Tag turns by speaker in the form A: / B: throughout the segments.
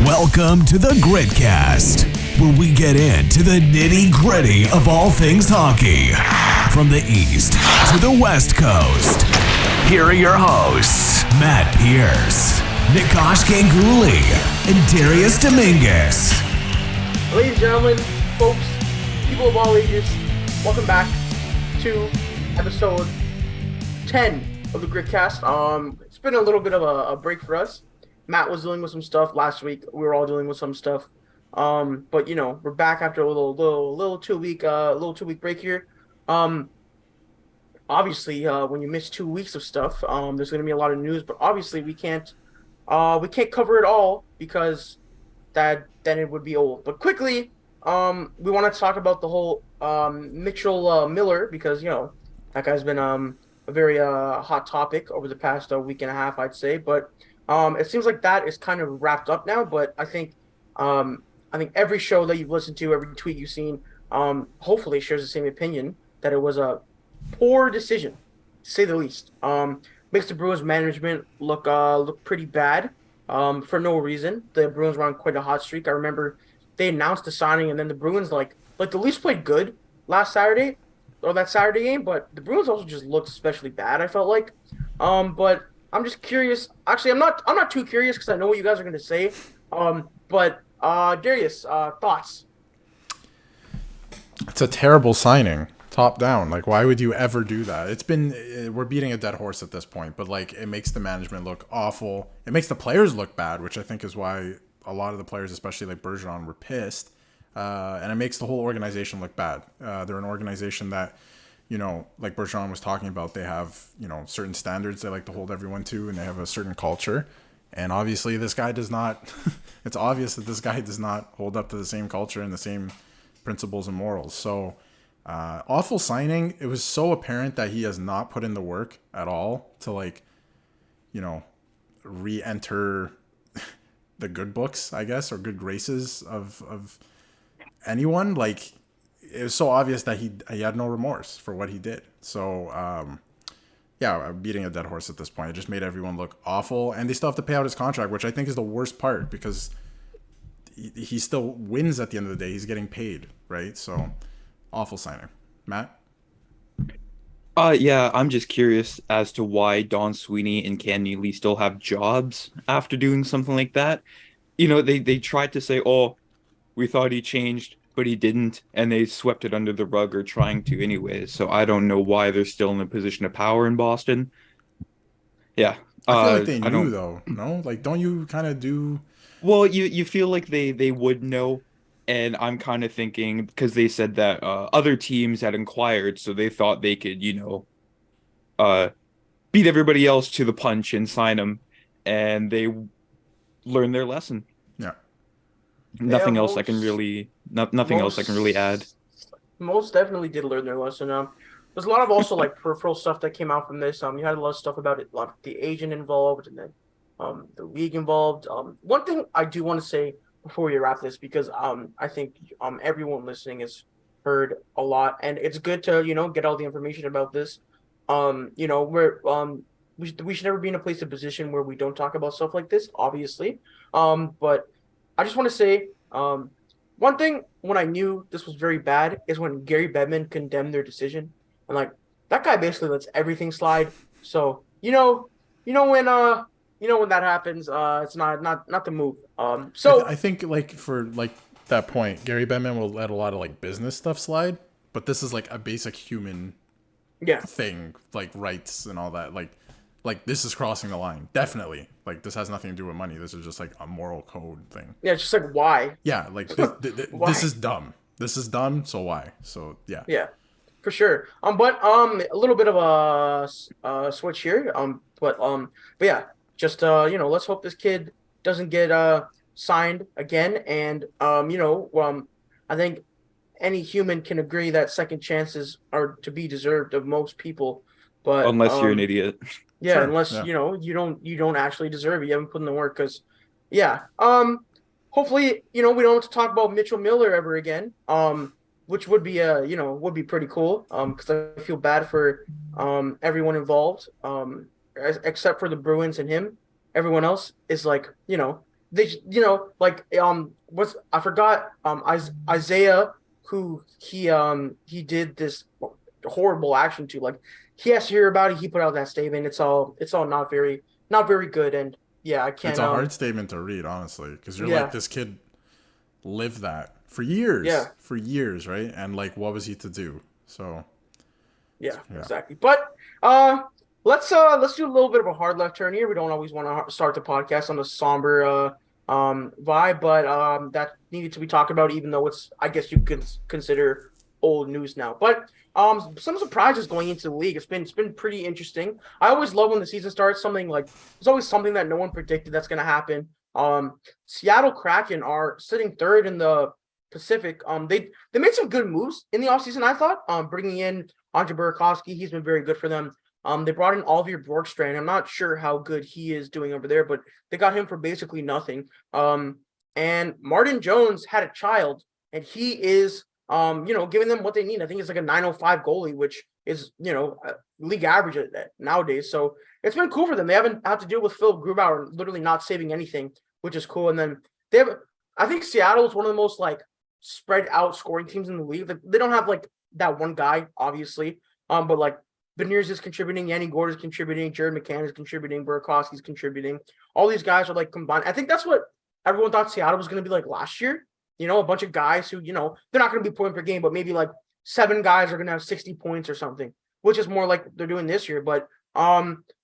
A: Welcome to the Gritcast, where we get into the nitty-gritty of all things hockey. From the East to the West Coast. Here are your hosts, Matt Pierce, Nikosh Ganguly, and Darius Dominguez.
B: Ladies and gentlemen, folks, people of all ages, welcome back to episode 10 of the Gritcast. It's been a little bit of a break for us. Matt was dealing with some stuff last week. We were all dealing with some stuff. But you know, we're back after a little 2 week break here. Obviously, when you miss 2 weeks of stuff, there's going to be a lot of news. But obviously, we can't cover it all because then it would be old. But quickly, we want to talk about the whole Mitchell Miller, because you know that guy's been a very hot topic over the past week and a half, I'd say. But it seems like that is kind of wrapped up now. But I think every show that you've listened to, every tweet you've seen, hopefully shares the same opinion that it was a poor decision, to say the least. Makes the Bruins management look pretty bad for no reason. The Bruins were on quite a hot streak. I remember they announced the signing, and then the Bruins like the Leafs played good last Saturday or that Saturday game, but the Bruins also just looked especially bad, I felt like. But I'm just curious. Actually, I'm not too curious because I know what you guys are going to say. But Darius, thoughts?
C: It's a terrible signing, top down. Like, why would you ever do that? We're beating a dead horse at this point, but like, it makes the management look awful. It makes the players look bad, which I think is why a lot of the players, especially like Bergeron, were pissed. And it makes the whole organization look bad. They're an organization that, you know, like Bergeron was talking about, they have, you know, certain standards they like to hold everyone to, and they have a certain culture. And obviously this guy does not, it's obvious that this guy does not hold up to the same culture and the same principles and morals. So awful signing. It was so apparent that he has not put in the work at all to, like, you know, re-enter the good books, I guess, or good graces of anyone. Like, it was so obvious that he had no remorse for what he did. So, yeah, I'm beating a dead horse at this point. It just made everyone look awful. And they still have to pay out his contract, which I think is the worst part, because he still wins at the end of the day. He's getting paid, right? So, awful signing. Matt?
D: Yeah, I'm just curious as to why Don Sweeney and Cam Neely still have jobs after doing something like that. You know, they tried to say, oh, we thought he changed, but he didn't, and they swept it under the rug, or trying to anyways. So I don't know why they're still in a position of power in Boston. Yeah.
C: I feel like they knew, though, no? Like, don't you kind of do...
D: Well, you feel like they would know, and I'm kind of thinking, because they said that other teams had inquired, so they thought they could, you know, beat everybody else to the punch and sign him, and they learned their lesson.
C: Yeah.
D: Nothing else I can really add.
B: Most definitely did learn their lesson. There's a lot of also like peripheral stuff that came out from this. You had a lot of stuff about it, like the agent involved, and then the league involved. One thing I do want to say before we wrap this, because I think everyone listening has heard a lot, and it's good to, you know, get all the information about this. You know, we should never be in a place of position where we don't talk about stuff like this, obviously. But I just want to say, one thing when I knew this was very bad is when Gary Bettman condemned their decision. And like, that guy basically lets everything slide. So, when that happens, it's not the move. So
C: I think like for like that point, Gary Bettman will let a lot of like business stuff slide, but this is like a basic human thing, like rights and all that. Like this is crossing the line. Definitely. Like, this has nothing to do with money. This is just like a moral code thing.
B: Yeah, it's just like, why?
C: Yeah, like this is dumb. This is dumb, so why? So yeah.
B: Yeah, for sure. But a little bit of a switch here. But yeah, just let's hope this kid doesn't get signed again. And I think any human can agree that second chances are to be deserved of most people. But
D: unless you're an idiot.
B: Yeah,
C: sure.
B: Unless you don't actually deserve it. You haven't put in the work. Because hopefully, we don't have to talk about Mitchell Miller ever again. Which would be would be pretty cool. Because I feel bad for everyone involved. Except for the Bruins and him. Everyone else is like, they what's I forgot Isaiah, who he did this horrible action to. Like, he has to hear about it. He put out that statement. It's all not very good. And yeah, I can't.
C: It's a hard statement to read, honestly, because you're
B: Yeah,
C: like, this kid lived that
B: yeah,
C: for years, right? And like, what was he to do? So
B: yeah,
C: yeah.
B: exactly. But let's do a little bit of a hard left turn here. We don't always want to start the podcast on a somber vibe, but that needed to be talked about, even though it's, I guess you could consider old news now. But some surprises going into the league. It's been pretty interesting. I always love when the season starts. There's always something that no one predicted that's going to happen. Seattle Kraken are sitting third in the Pacific. They made some good moves in the offseason, I thought. Bringing in Andre Burakovsky, he's been very good for them. They brought in Olivier Bjorkstrand. I'm not sure how good he is doing over there, but they got him for basically nothing. And Martin Jones had a child, and he is, giving them what they need. I think it's like a 905 goalie, which is, league average nowadays. So it's been cool for them. They haven't had to deal with Phil Grubauer literally not saving anything, which is cool. And then I think Seattle is one of the most like spread out scoring teams in the league. Like, they don't have like that one guy, obviously. But like, Beniers is contributing, Yanni Gord is contributing, Jared McCann is contributing, Burakovsky's contributing. All these guys are like combined. I think that's what everyone thought Seattle was going to be like last year. A bunch of guys who, they're not going to be point per game, but maybe like 7 guys are going to have 60 points or something, which is more like they're doing this year. But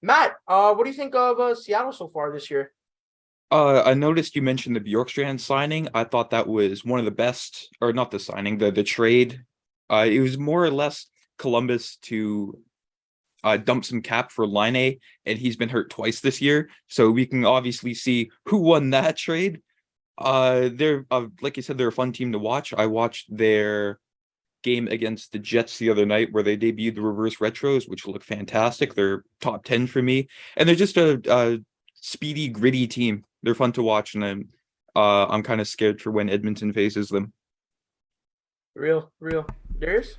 B: Matt, what do you think of Seattle so far this year?
D: I noticed you mentioned the Bjorkstrand signing. I thought that was one of the best, or not the signing, the trade. It was more or less Columbus to dump some cap for Line, and he's been hurt twice this year. So we can obviously see who won that trade. They're like you said, they're a fun team to watch. I watched their game against the Jets the other night where they debuted the reverse retros, which look fantastic. They're top 10 for me, and they're just a speedy, gritty team. They're fun to watch, and I'm kind of scared for when Edmonton faces them.
B: Real. Darius?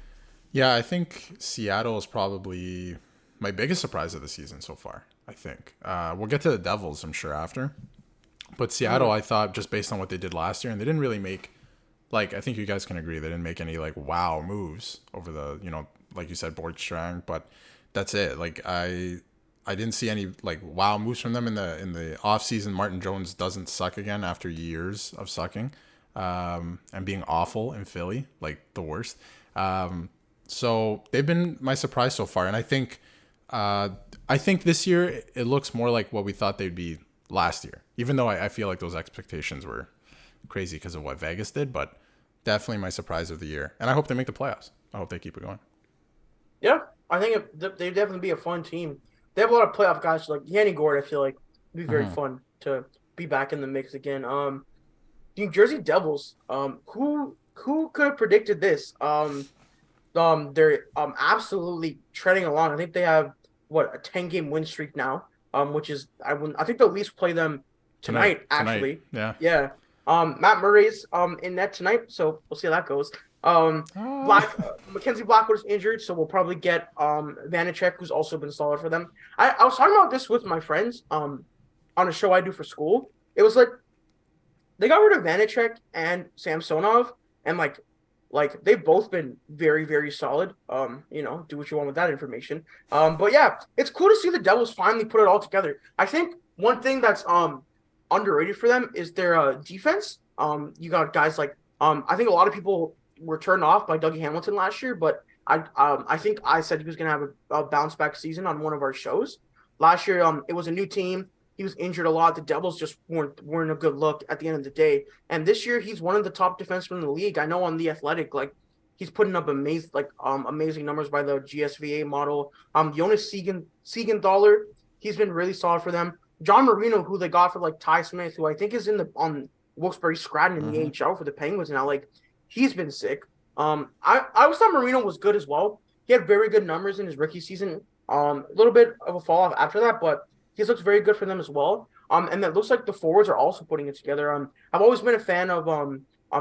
C: Yeah, I think Seattle is probably my biggest surprise of the season so far, I think. We'll get to the Devils, I'm sure, after. But Seattle, I thought, just based on what they did last year, and they didn't really make, like, I think you guys can agree, they didn't make any, like, wow moves over the, like you said, Bjorkstrand, but that's it. Like, I didn't see any, like, wow moves from them in the offseason. Martin Jones doesn't suck again after years of sucking and being awful in Philly, like, the worst. So they've been my surprise so far, and I think this year it looks more like what we thought they'd be last year. Even though I feel like those expectations were crazy because of what Vegas did, but definitely my surprise of the year. And I hope they make the playoffs. I hope they keep it going.
B: Yeah, I think they'd definitely be a fun team. They have a lot of playoff guys like Yanni Gord. I feel like it'd be very fun to be back in the mix again. New Jersey Devils. Who could have predicted this? They're absolutely treading along. I think they have a 10-game win streak now. Which is I think they'll at least play them tonight. Actually. Yeah. Matt Murray's in net tonight, so we'll see how that goes. Mackenzie Blackwood is injured, so we'll probably get Vanacek, who's also been solid for them. I was talking about this with my friends on a show I do for school. It was like they got rid of Vanacek and Samsonov, and like they've both been very, very solid. Do what you want with that information. But yeah, it's cool to see the Devils finally put it all together. I think one thing that's underrated for them is their defense. You got guys like I think a lot of people were turned off by Dougie Hamilton last year, but I think I said he was gonna have a bounce back season on one of our shows last year. It was a new team. He was injured a lot. The Devils just weren't a good look at the end of the day. And this year, he's one of the top defensemen in the league. I know on The Athletic, like, he's putting up amazing numbers by the GSVA model. Jonas Siegenthaler, he's been really solid for them. John Marino, who they got for like Ty Smith, who I think is on Wilkes-Barre Scranton in the AHL for the Penguins now. Like, he's been sick. I always thought Marino was good as well. He had very good numbers in his rookie season. A little bit of a fall off after that, but he looks very good for them as well. And it looks like the forwards are also putting it together. I've always been a fan of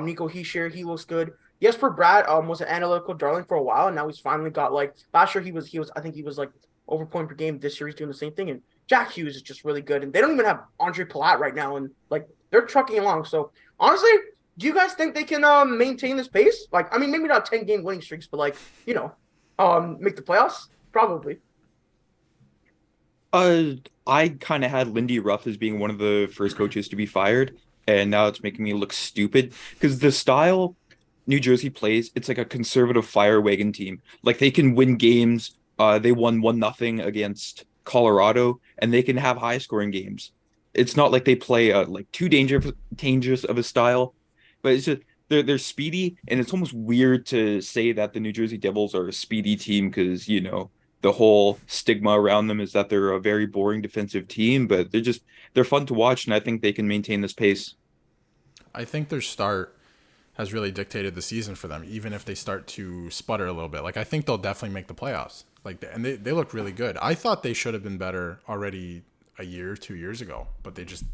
B: Nico Hischier. He looks good. Jesper Bratt was an analytical darling for a while, and now he's finally got like last year he was I think he was like over point per game. This year he's doing the same thing, and Jack Hughes is just really good, and they don't even have Andre Palat right now, and like they're trucking along. So honestly, do you guys think they can maintain this pace? Like, I mean, maybe not 10-game winning streaks, but like make the playoffs probably.
D: I kind of had Lindy Ruff as being one of the first coaches to be fired, and now it's making me look stupid because the style New Jersey plays, it's like a conservative fire wagon team. Like they can win games. They won 1-0 against Colorado, and they can have high scoring games. It's not like they play like too dangerous of a style, but it's just they're speedy, and it's almost weird to say that the New Jersey Devils are a speedy team because the whole stigma around them is that they're a very boring defensive team, but they're fun to watch, and I think they can maintain this pace.
C: I think their start has really dictated the season for them, even if they start to sputter a little bit. Like, I think they'll definitely make the playoffs. Like, and they look really good. I thought they should have been better already a year, 2 years ago, but they just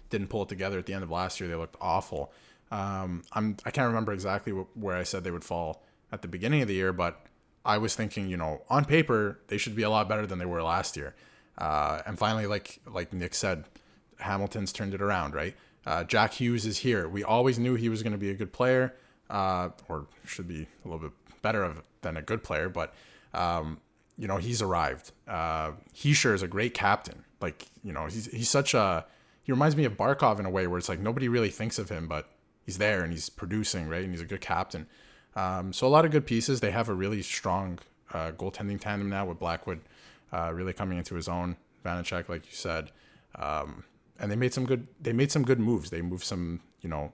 C: didn't pull it together at the end of last year. They looked awful. I can't remember exactly where I said they would fall at the beginning of the year, but I was thinking, on paper, they should be a lot better than they were last year. And finally, like Nick said, Hamilton's turned it around, right? Jack Hughes is here. We always knew he was going to be a good player, or should be a little bit better than a good player, but he's arrived. He sure is a great captain. Like, he's such he reminds me of Barkov in a way where it's like nobody really thinks of him, but he's there and he's producing, right? And he's a good captain. So a lot of good pieces. They have a really strong goaltending tandem now with Blackwood really coming into his own. Vanacek, like you said. And they made some good moves. They moved some,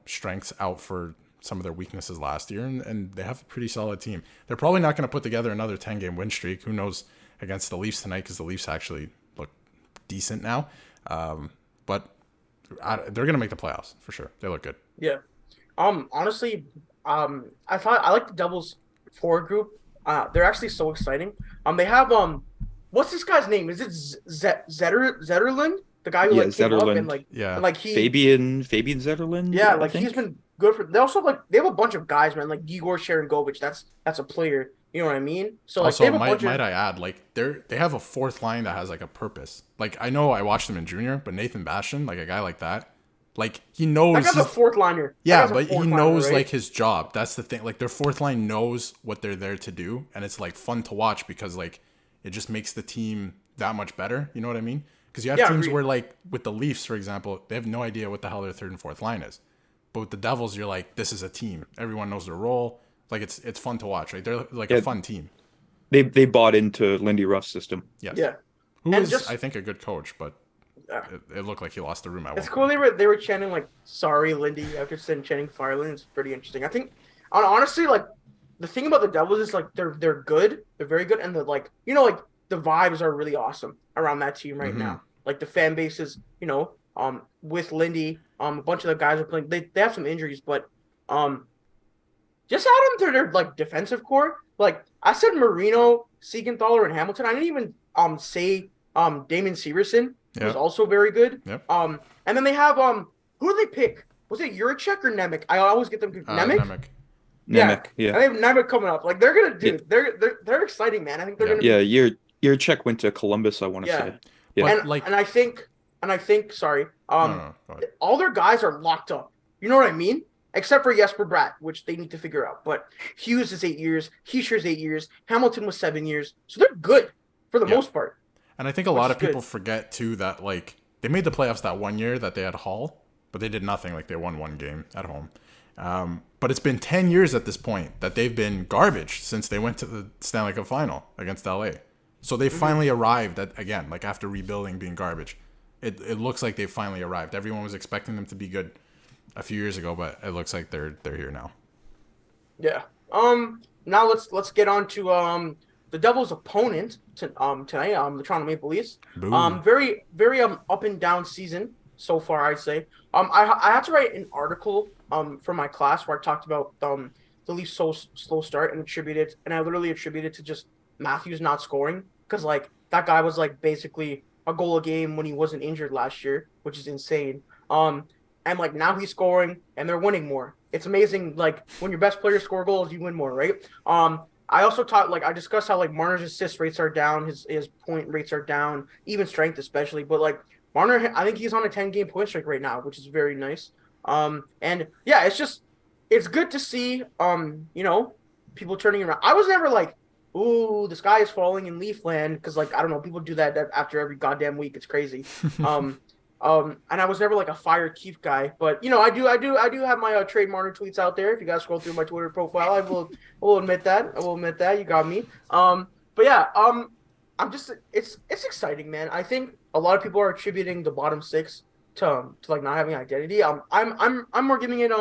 C: strengths out for some of their weaknesses last year, and they have a pretty solid team. They're probably not going to put together another 10-game win streak. Who knows against the Leafs tonight, because the Leafs actually look decent now. But they're going to make the playoffs for sure. They look good.
B: Yeah. Honestly, I like the Devils forward group. They're actually so exciting. They have what's this guy's name? Is it Zetterlund? The guy who came up and
D: Fabian Zetterlund.
B: Yeah, like he's been good for. They also they have a bunch of guys, man. Like Igor Sharangovich. That's a player. You know what I mean? So
C: also, they have might I add, they have a fourth line that has a purpose. Like, I know I watched them in junior, but Nathan Bastian, like a guy like that, like he knows.
B: That guy's a fourth liner.
C: Yeah, but he knows right? His job. That's the thing. Like their fourth line knows what they're there to do, and it's fun to watch because it just makes the team that much better. You know what I mean? Because you have teams where with the Leafs, for example, they have no idea what the hell their third and fourth line is. But with the Devils, you're like, this is a team. Everyone knows their role. Like it's fun to watch, right? They're a fun team.
D: They bought into Lindy Ruff's system.
C: Yes.
B: Yeah.
C: Who is, I think, a good coach, but it looked like he lost the room at one point.
B: It's cool they were chanting sorry Lindy after chanting Fireland. It's pretty interesting. I think honestly the thing about the Devils is they're good. They're very good, and the vibes are really awesome around that team right now. Like the fan base is, with Lindy, a bunch of the guys are playing. They have some injuries, but just add them to their defensive core. Like I said, Marino, Siegenthaler, and Hamilton. I didn't even say Damon Severson was also very good.
C: Yep.
B: And then they have who did they pick? Was it Juracek or Nemec? I always get them confused. Nemec.
D: Yeah.
B: And they have Nemec coming up. Like they're gonna they're exciting, man. I think they're gonna.
D: Yeah, Juracek went to Columbus. I want to say.
B: Yeah. And I think sorry. All their guys are locked up. You know what I mean? Except for Jesper Bratt, which they need to figure out. But Hughes is 8 years. Heischer's 8 years. Hamilton was 7 years. So they're good for the most part.
C: And I think a lot of people forget, too, that, they made the playoffs that 1 year that they had Hall, but they did nothing. They won one game at home. But it's been 10 years at this point that they've been garbage since they went to the Stanley Cup final against LA. So they finally arrived again, after rebuilding, being garbage. It looks like they finally arrived. Everyone was expecting them to be good a few years ago, but it looks like they're here now.
B: Yeah. Now let's get on to the Devils' opponent tonight. The Toronto Maple Leafs.
C: Boom.
B: Very very up and down season so far, I'd say. I had to write an article for my class where I talked about the Leafs' slow start and I literally attributed to just Matthews not scoring because that guy was basically a goal a game when he wasn't injured last year, which is insane. And now he's scoring and they're winning more. It's amazing. When your best players score goals, you win more, right? I also I discussed how like Marner's assist rates are down, his point rates are down, even strength especially. But like Marner, I think he's on a 10-game point streak right now, which is very nice. And yeah, it's good to see people turning around. I was never like, ooh, the sky is falling in Leafland, because like I don't know, people do that after every goddamn week. It's crazy. And I was never like a fire Keith guy, but I do have my trade Marner tweets out there. If you guys scroll through my Twitter profile, I will admit that. I will admit that you got me. But yeah, I'm just it's exciting, man. I think a lot of people are attributing the bottom six to like not having identity. I'm more giving it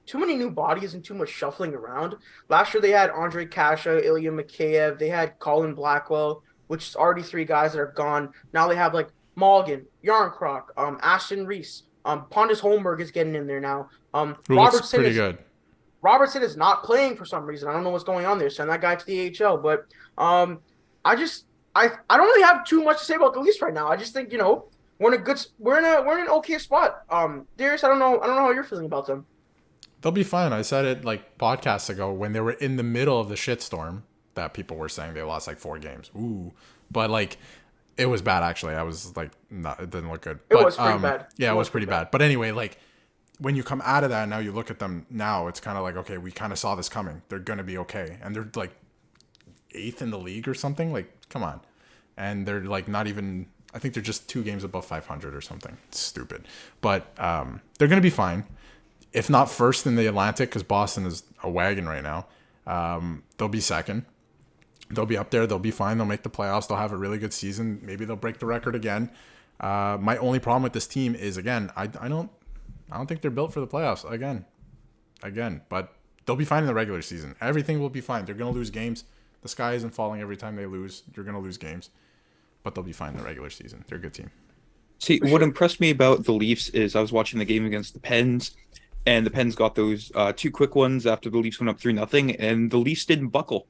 B: too many new bodies and too much shuffling around. Last year they had Andre Kasha, Ilya Mikheyev, they had Colin Blackwell, which is already 3 guys that are gone. Now they have like Malgin, Yarncroc, Ashton Reese, Pontus Holmberg is getting in there now. Robertson
C: pretty good.
B: Robertson is not playing for some reason. I don't know what's going on there. Send that guy to the AHL. But I don't really have too much to say about the Leafs right now. I just think we're in an okay spot. Darius, I don't know how you're feeling about them.
C: They'll be fine. I said it like podcasts ago when they were in the middle of the shitstorm that people were saying they lost like 4 games. Ooh, but like. It was bad, actually. I was like, no, it didn't look good.
B: It was pretty bad.
C: Yeah, it was pretty bad. But anyway, like, when you come out of that and now you look at them now, it's kind of like, okay, we kind of saw this coming. They're going to be okay. And they're like 8th in the league or something. Like, come on. And they're like not even, I think they're just 2 games above 500 or something. It's stupid. But they're going to be fine. If not first in the Atlantic, because Boston is a wagon right now, they'll be second. They'll be up there. They'll be fine. They'll make the playoffs. They'll have a really good season. Maybe they'll break the record again. My only problem with this team is, again, I don't think they're built for the playoffs again. But they'll be fine in the regular season. Everything will be fine. They're going to lose games. The sky isn't falling every time they lose. You're going to lose games, but they'll be fine in the regular season. They're a good team.
D: See, what impressed me about the Leafs is I was watching the game against the Pens, and the Pens got those 2 quick ones after the Leafs went up 3-0, and the Leafs didn't buckle.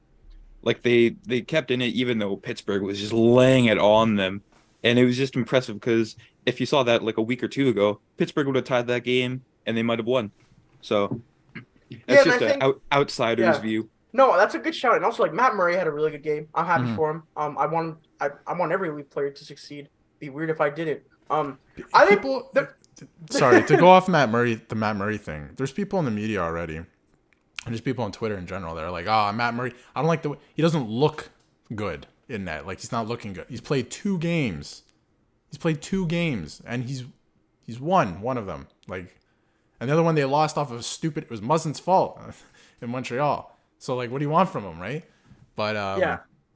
D: Like they kept in it, even though Pittsburgh was just laying it on them. And it was just impressive because if you saw that like a week or 2 ago, Pittsburgh would have tied that game and they might have won. So that's just an outsider's view.
B: No, that's a good shout. And also, like, Matt Murray had a really good game. I'm happy for him. I want every Leaf player to succeed. It'd be weird if I didn't.
C: Sorry, to go off the Matt Murray thing. There's people in the media already. And just people on Twitter in general, they're like, Matt Murray, I don't like the way he doesn't look good in net. Like, he's not looking good. He's played 2 games. And he's won one of them. Like, and the other one they lost off of it was Muzzin's fault in Montreal. So, like, what do you want from him, right? But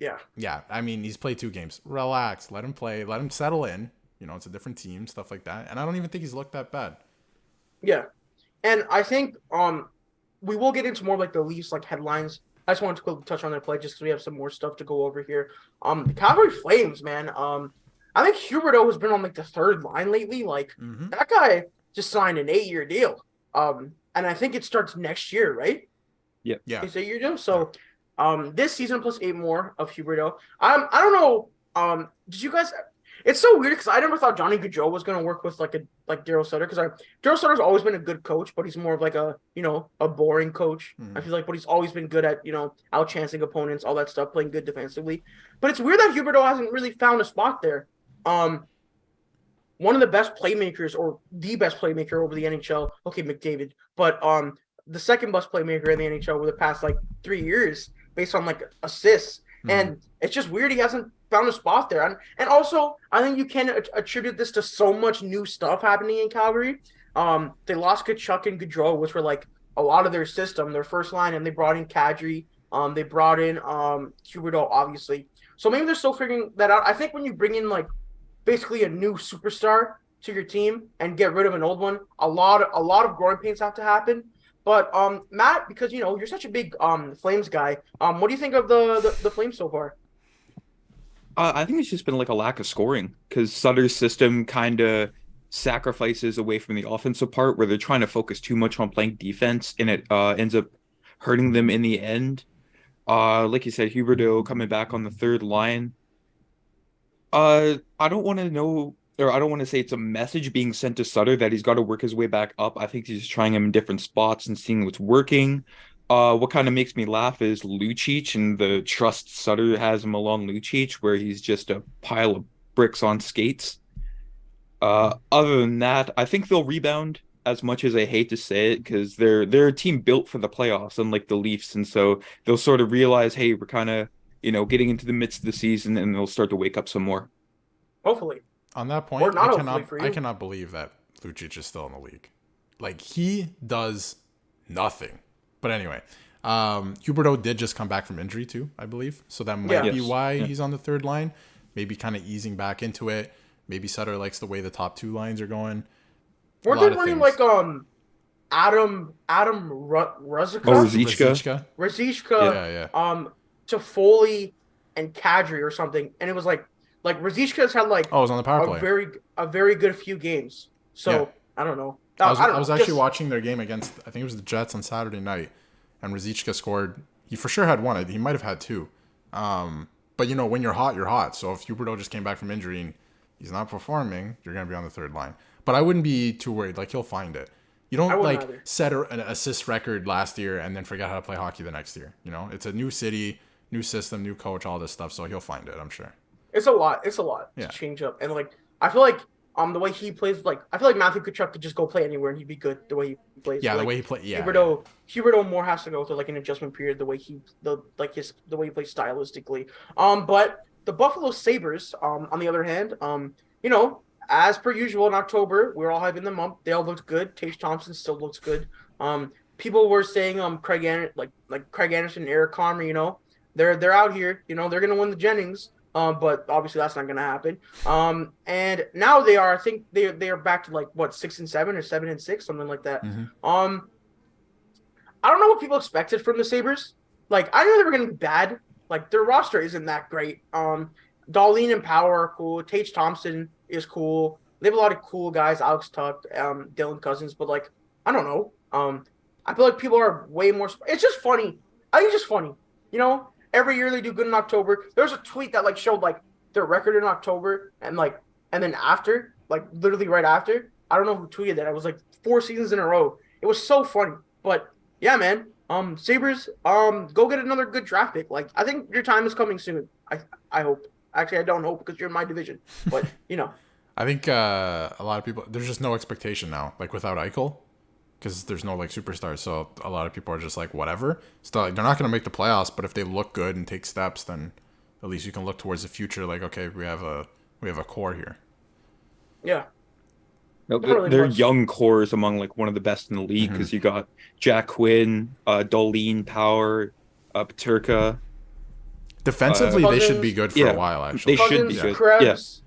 C: yeah. I mean, he's played 2 games. Relax, let him play, let him settle in. It's a different team, stuff like that. And I don't even think he's looked that bad.
B: Yeah, and I think we will get into more like the Leafs like headlines. I just wanted to quickly touch on their play just because we have some more stuff to go over here. The Calgary Flames, man. I think Huberdeau has been on like the 3rd line lately. Like that guy just signed an 8-year deal. And I think it starts next year, right?
D: Yeah.
B: It's 8-year deal. So this season plus 8 more of Huberdeau. I don't know. Did you guys? It's so weird because I never thought Johnny Gaudreau was going to work with like Daryl Sutter, because Daryl Sutter's always been a good coach, but he's more of like a boring coach. I feel like, but he's always been good at outchancing opponents, all that stuff, playing good defensively. But it's weird that Huberdeau hasn't really found a spot there. One of the best playmakers, or the best playmaker over the NHL. Okay, McDavid, but the second best playmaker in the NHL over the past like 3 years, based on like assists. And it's just weird he hasn't found a spot there. And also, I think you can attribute this to so much new stuff happening in Calgary. They lost Kachuk and Gaudreau, which were like a lot of their system, their first line, and they brought in Kadri. They brought in Huberdeau, obviously. So maybe they're still figuring that out. I think when you bring in like basically a new superstar to your team and get rid of an old one, a lot of growing pains have to happen. But Matt, because you're such a big Flames guy, what do you think of the Flames so far?
D: I think it's just been like a lack of scoring, because Sutter's system kind of sacrifices away from the offensive part, where they're trying to focus too much on playing defense, and it ends up hurting them in the end. Like you said, Huberdeau coming back on the 3rd line. I don't want to say it's a message being sent to Sutter that he's got to work his way back up. I think he's trying him in different spots and seeing what's working. What kind of makes me laugh is Lucic and the trust Sutter has him along Lucic, where he's just a pile of bricks on skates. Other than that, I think they'll rebound as much as I hate to say it, because they're a team built for the playoffs, unlike the Leafs, and so they'll sort of realize, hey, we're kind of, getting into the midst of the season, and they'll start to wake up some more.
B: Hopefully.
C: On that
B: Or
C: point,
B: not
C: I
B: hopefully for you.
C: cannot believe that Lucic is still in the league. Like, he does nothing. But anyway, Huberdeau did just come back from injury too, I believe. So that might be
D: Yes.
C: why he's on the third line. Maybe kind of easing back into it. Maybe Sutter likes the way the top two lines are going.
B: Weren't they running like Adam Ruzicka?
D: Oh, Ruzicka?
B: Ruzicka,
C: Yeah.
B: Toffoli and Kadri or something, and it was like Ruzicka's had like
C: It was on the power play.
B: a very good few games. So
C: Yeah.
B: I don't know.
C: I was actually watching their game against, I think it was the Jets on Saturday night, and Ruzicka scored. He for sure had one. He might have had two. But when you're hot, you're hot. So if Huberdeau just came back from injury and he's not performing, you're going to be on the third line. But I wouldn't be too worried. Like, he'll find it. You don't set an assist record last year and then forget how to play hockey the next year. It's a new city, new system, new coach, all this stuff. So he'll find it, I'm sure.
B: It's a lot to change up, and I feel like the way he plays, I feel like Matthew Tkachuk could just go play anywhere and he'd be good the way he plays.
C: Yeah,
B: so,
C: the way he plays. Yeah.
B: Huberdeau more has to go through an adjustment period the way he the way he plays stylistically. But the Buffalo Sabres, on the other hand, as per usual in October, we're all hyping them up. They all looked good. Tage Thompson still looks good. People were saying Craig Anderson and Eric Comrie, they're out here. They're gonna win the Jennings. But obviously that's not gonna happen. And now they are. I think they are back to 6-7 or 7-6, something like that.
C: Mm-hmm.
B: I don't know what people expected from the Sabres. I knew they were gonna be bad. Their roster isn't that great. Darlene and Power are cool. Tage Thompson is cool. They have a lot of cool guys. Alex Tuck, Dylan Cousins. But I don't know. I feel like people are way more. It's just funny. I think it's just funny. Every year they do good in October. There was a tweet that showed their record in October and then after, literally right after. I don't know who tweeted that. It was 4 seasons in a row. It was so funny. But yeah, man. Sabres, go get another good draft pick. I think your time is coming soon. I hope. Actually, I don't hope because you're in my division. But
C: I think a lot of people, there's just no expectation now. Without Eichel. Because there's no superstars, so a lot of people are just whatever. Still, they're not going to make the playoffs, but if they look good and take steps, then at least you can look towards the future. Okay, we have a core here.
B: Yeah,
D: they're young cores among one of the best in the league, because you got Jack Quinn, Darlene, Power, Paterka.
C: Defensively, they should be good for a while. Actually,
D: they should be good.
B: Krebs,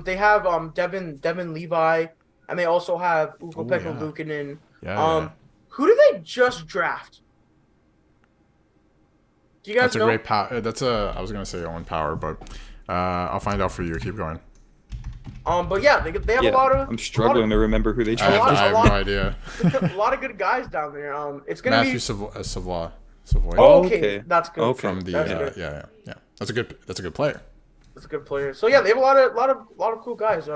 B: they have Devin Levi, and they also have Ukko-Pekka Luukkonen.
C: Yeah.
B: Who did they just draft? Do you guys know?
C: That's a great power. I was gonna say Owen Power, but I'll find out for you. Keep going.
B: But yeah, they have a lot of.
D: I'm struggling to remember who they drafted.
C: I have no idea.
B: A lot of good guys down there. It's gonna
C: Matthew
B: be
C: Savoy.
B: Oh, okay, that's good.
D: Okay.
C: From the yeah. That's a good player.
B: That's a good player. So yeah, they have a lot of cool guys.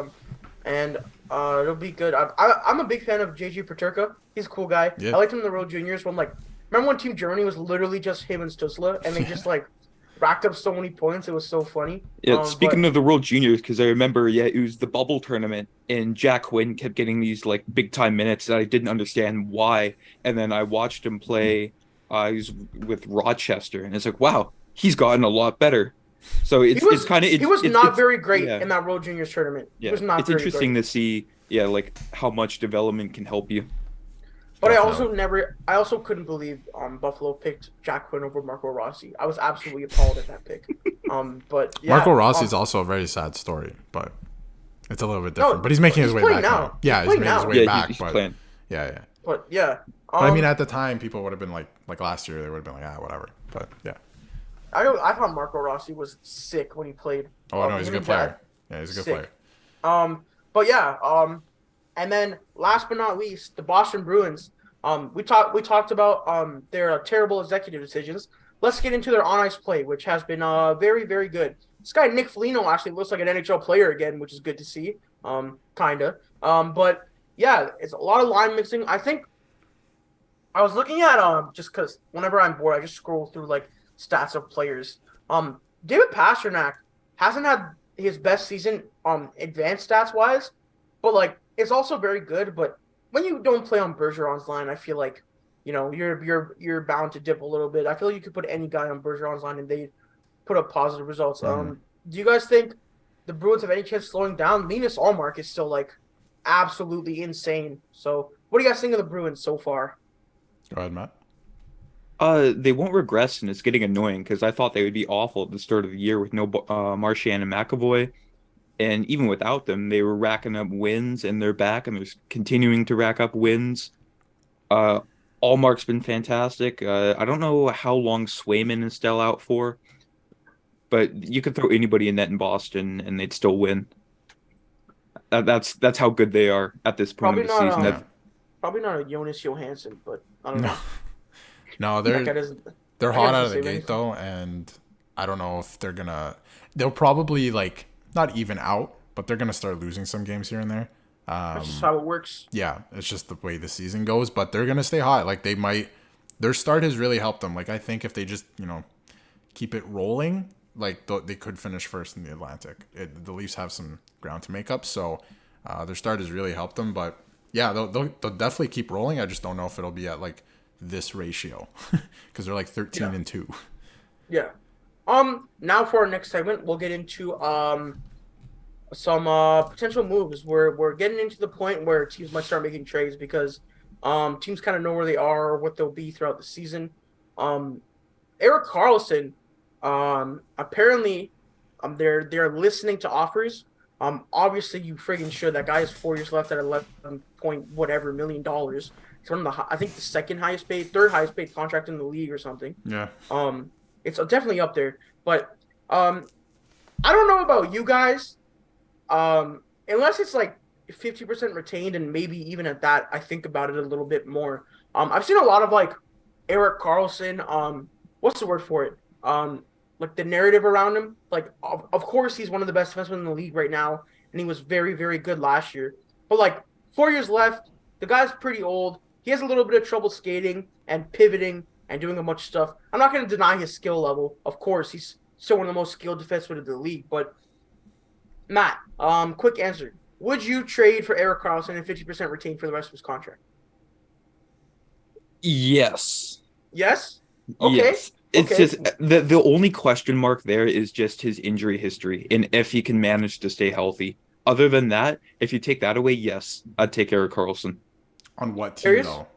B: And it'll be good. I'm a big fan of JJ Paterka. He's a cool guy.
C: Yeah.
B: I liked him in the World Juniors when remember when Team Germany was literally just him and Stutzla, and they just racked up so many points. It was so funny.
D: Yeah, speaking of the World Juniors, because I remember, it was the bubble tournament, and Jack Quinn kept getting these big time minutes that I didn't understand why. And then I watched him play. He was with Rochester, and it's wow, he's gotten a lot better. So he was
B: not very great in that World Juniors tournament.
D: Yeah,
B: he was not.
D: It's interesting to see, how much development can help you.
B: But I also couldn't believe Buffalo picked Jack Quinn over Marco Rossi. I was absolutely appalled at that pick. But yeah,
C: Marco Rossi is also a very sad story, but it's a little bit different. But he's making his way back now. Yeah, he's making his way back.
D: He's
C: but
D: playing.
C: Yeah.
B: But yeah.
C: But at the time, people would have been like last year, they would have been whatever. But yeah.
B: I thought Marco Rossi was sick when he played.
C: Oh no, he's a good player. Yeah, he's a good player.
B: But yeah, and then last but not least, the Boston Bruins. We talked about their terrible executive decisions. Let's get into their on ice play, which has been very, very good. This guy Nick Foligno actually looks like an NHL player again, which is good to see. Kinda. But yeah, it's a lot of line mixing. I think I was looking at just because whenever I'm bored, I just scroll through like stats of players. David Pastrnak hasn't had his best season advanced stats wise, but like it's also very good. But when you don't play on Bergeron's line, I feel like you're bound to dip a little bit. I feel like you could put any guy on Bergeron's line and they put up positive results. Do you guys think the Bruins have any chance of slowing down? Linus Ullmark is still like absolutely insane. So what do you guys think of the Bruins so far?
C: Go ahead, Matt.
D: They won't regress, and it's getting annoying because I thought they would be awful at the start of the year with no Marchand and McAvoy, and even without them, they were racking up wins, and they're back, and they're continuing to rack up wins. Allmark's been fantastic. I don't know how long Swayman is still out for, but you could throw anybody in net in Boston, and they'd still win. That's how good they are at this point of the season.
B: Probably not a Jonas Johansson, but I don't know.
C: No, they're hot out of the gate though, and I don't know if they'll probably like not even out, but they're gonna start losing some games here and there.
B: That's just how it works.
C: Yeah, it's just the way the season goes, but they're gonna stay hot. Like their start has really helped them. Like I think if they just keep it rolling, like they could finish first in the Atlantic. The Leafs have some ground to make up, so their start has really helped them. But yeah, they'll definitely keep rolling. I just don't know if it'll be at like this ratio because they're like 13-2.
B: Yeah. Now for our next segment, we'll get into some potential moves. We're getting into the point where teams might start making trades because teams kind of know where they are or what they'll be throughout the season. Erik Karlsson, apparently, they're listening to offers. Obviously, you friggin' should. That guy has 4 years left at $11 million. It's one of the, I think, the third highest paid contract in the league or something.
C: Yeah.
B: It's definitely up there. But I don't know about you guys. Unless it's like 50% retained, and maybe even at that, I think about it a little bit more. I've seen a lot of like Erik Karlsson. What's the word for it? Like the narrative around him. Like, of course, he's one of the best defensemen in the league right now, and he was very, very good last year. But like 4 years left, the guy's pretty old. He has a little bit of trouble skating and pivoting and doing a bunch of stuff. I'm not going to deny his skill level. Of course, he's still one of the most skilled defensemen in the league. But Matt, quick answer: would you trade for Erik Karlsson and 50% retained for the rest of his contract?
D: Yes.
B: Yes. Okay.
D: Yes. It's just the only question mark there is just his injury history and if he can manage to stay healthy. Other than that, if you take that away, yes, I'd take Erik Karlsson.
C: On what team though?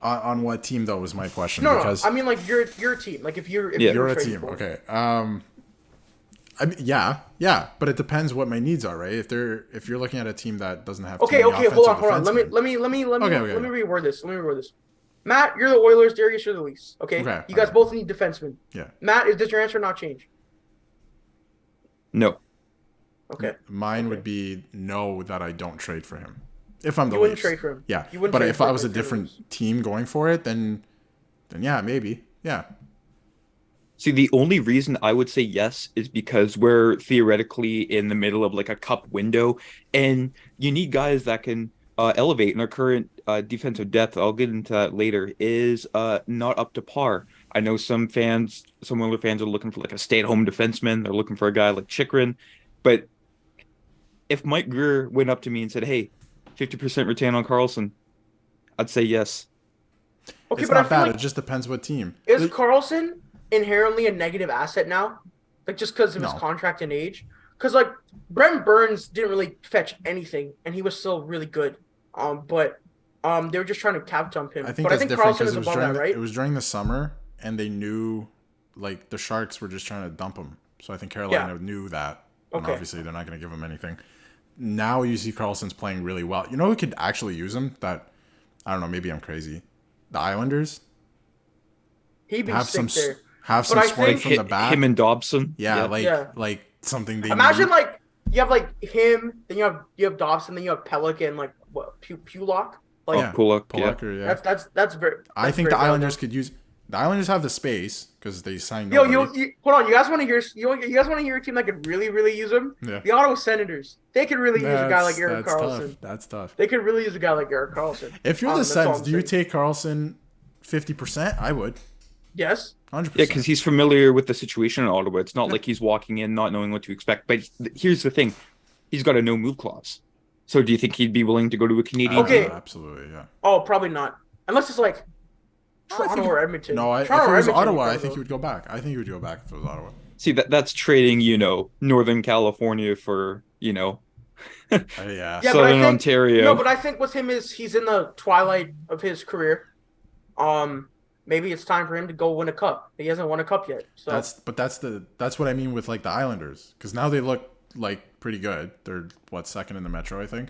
C: On what team though was my question.
B: No,
C: because
B: I mean like your team. Like if you're
C: a team, okay. I mean, yeah, but it depends what my needs are, right? If you're looking at a team that doesn't have
B: hold on. Let me reword this. Matt, you're the Oilers. Darius, you're the Leafs. Okay. You guys both need defensemen.
C: Yeah.
B: Matt, does your answer not change?
D: No.
B: Okay.
C: Mine would be no, that I don't trade for him. If I'm the
B: You wouldn't
C: Leafs.
B: trade for him.
C: Yeah. But if I was a different team going for it, then yeah, maybe. Yeah.
D: See, the only reason I would say yes is because we're theoretically in the middle of like a cup window, and you need guys that can elevate. And our current defensive depth, I'll get into that later, is not up to par. I know some Oilers fans are looking for like a stay-at-home defenseman. They're looking for a guy like Chychrun. But if Mike Greer went up to me and said, hey, 50% retain on Karlsson, I'd say yes.
B: Okay,
C: it's
B: but
C: not
B: I feel
C: bad.
B: like
C: It just depends what team.
B: Is Karlsson inherently a negative asset now? Like just because of his contract and age? Because like Brent Burns didn't really fetch anything, and he was still really good. But they were just trying to cap dump him.
C: I think that's different because
B: right?
C: It was during the summer, and they knew like the Sharks were just trying to dump him. So I think Carolina knew that. And obviously they're not going to give him anything. Now you see Karlsson's playing really well. You know who could actually use him? That, I don't know, maybe I'm crazy. The Islanders.
B: He'd be sick there.
C: Have some scoring from the back.
D: Him and Dobson.
C: Yeah, like something they
B: imagine
C: need.
B: Like you have like him, then you have Dobson, then you have Pelican, like what Pulock. Like
D: Pulock.
C: Yeah.
B: That's very.
C: I think the Islanders could use. The Islanders have the space because they signed.
B: Hold on. You guys want to hear? You guys want to hear a team that could really, really use him?
C: Yeah.
B: The Ottawa Senators. They could really use a guy like Erik Karlsson.
C: That's tough.
B: They could really use a guy like Erik Karlsson.
C: If you're the Sens, do you take Karlsson 50%, I would.
B: Yes.
C: 100%.
D: Yeah, because he's familiar with the situation in Ottawa. It's not like he's walking in not knowing what to expect. But here's the thing. He's got a no-move clause. So do you think he'd be willing to go to a Canadian
B: Okay.
D: team?
C: Absolutely, yeah.
B: Oh, probably not. Unless it's like Toronto or Edmonton.
C: No, if it
B: Toronto or
C: was
B: Edmonton,
C: Ottawa,
B: he'd
C: I
B: probably
C: think
B: go.
C: he would go back. I think he would go back if it was Ottawa.
D: See, that's trading, Northern California for,
C: Yeah.
B: Yeah, but I
D: Southern
B: think,
D: Ontario.
B: No, but I think with him is he's in the twilight of his career. Maybe it's time for him to go win a cup. He hasn't won a cup yet. So
C: That's what I mean with like the Islanders, because now they look like pretty good. They're second in the Metro, I think.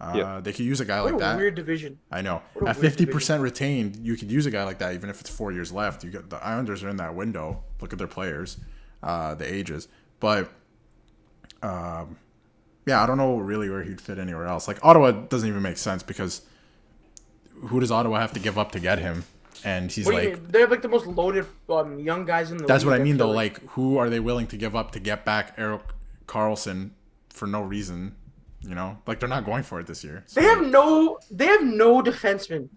D: Yep.
C: They could use a guy
B: what
C: like
B: a
C: that.
B: weird division.
C: I know.
B: What a
C: At
B: weird
C: 50% retained, you could use a guy like that, even if it's 4 years left. You got the Islanders are in that window. Look at their players, the ages. But yeah, I don't know really where he'd fit anywhere else. Like Ottawa doesn't even make sense because who does Ottawa have to give up to get him? And he's
B: What do you
C: like,
B: mean? They have like the most loaded young guys in the
C: that's
B: league.
C: what I mean
B: feel
C: though. Like, who are they willing to give up to get back Eric Carlson for no reason? Like they're not going for it this year. So,
B: they have no defensemen.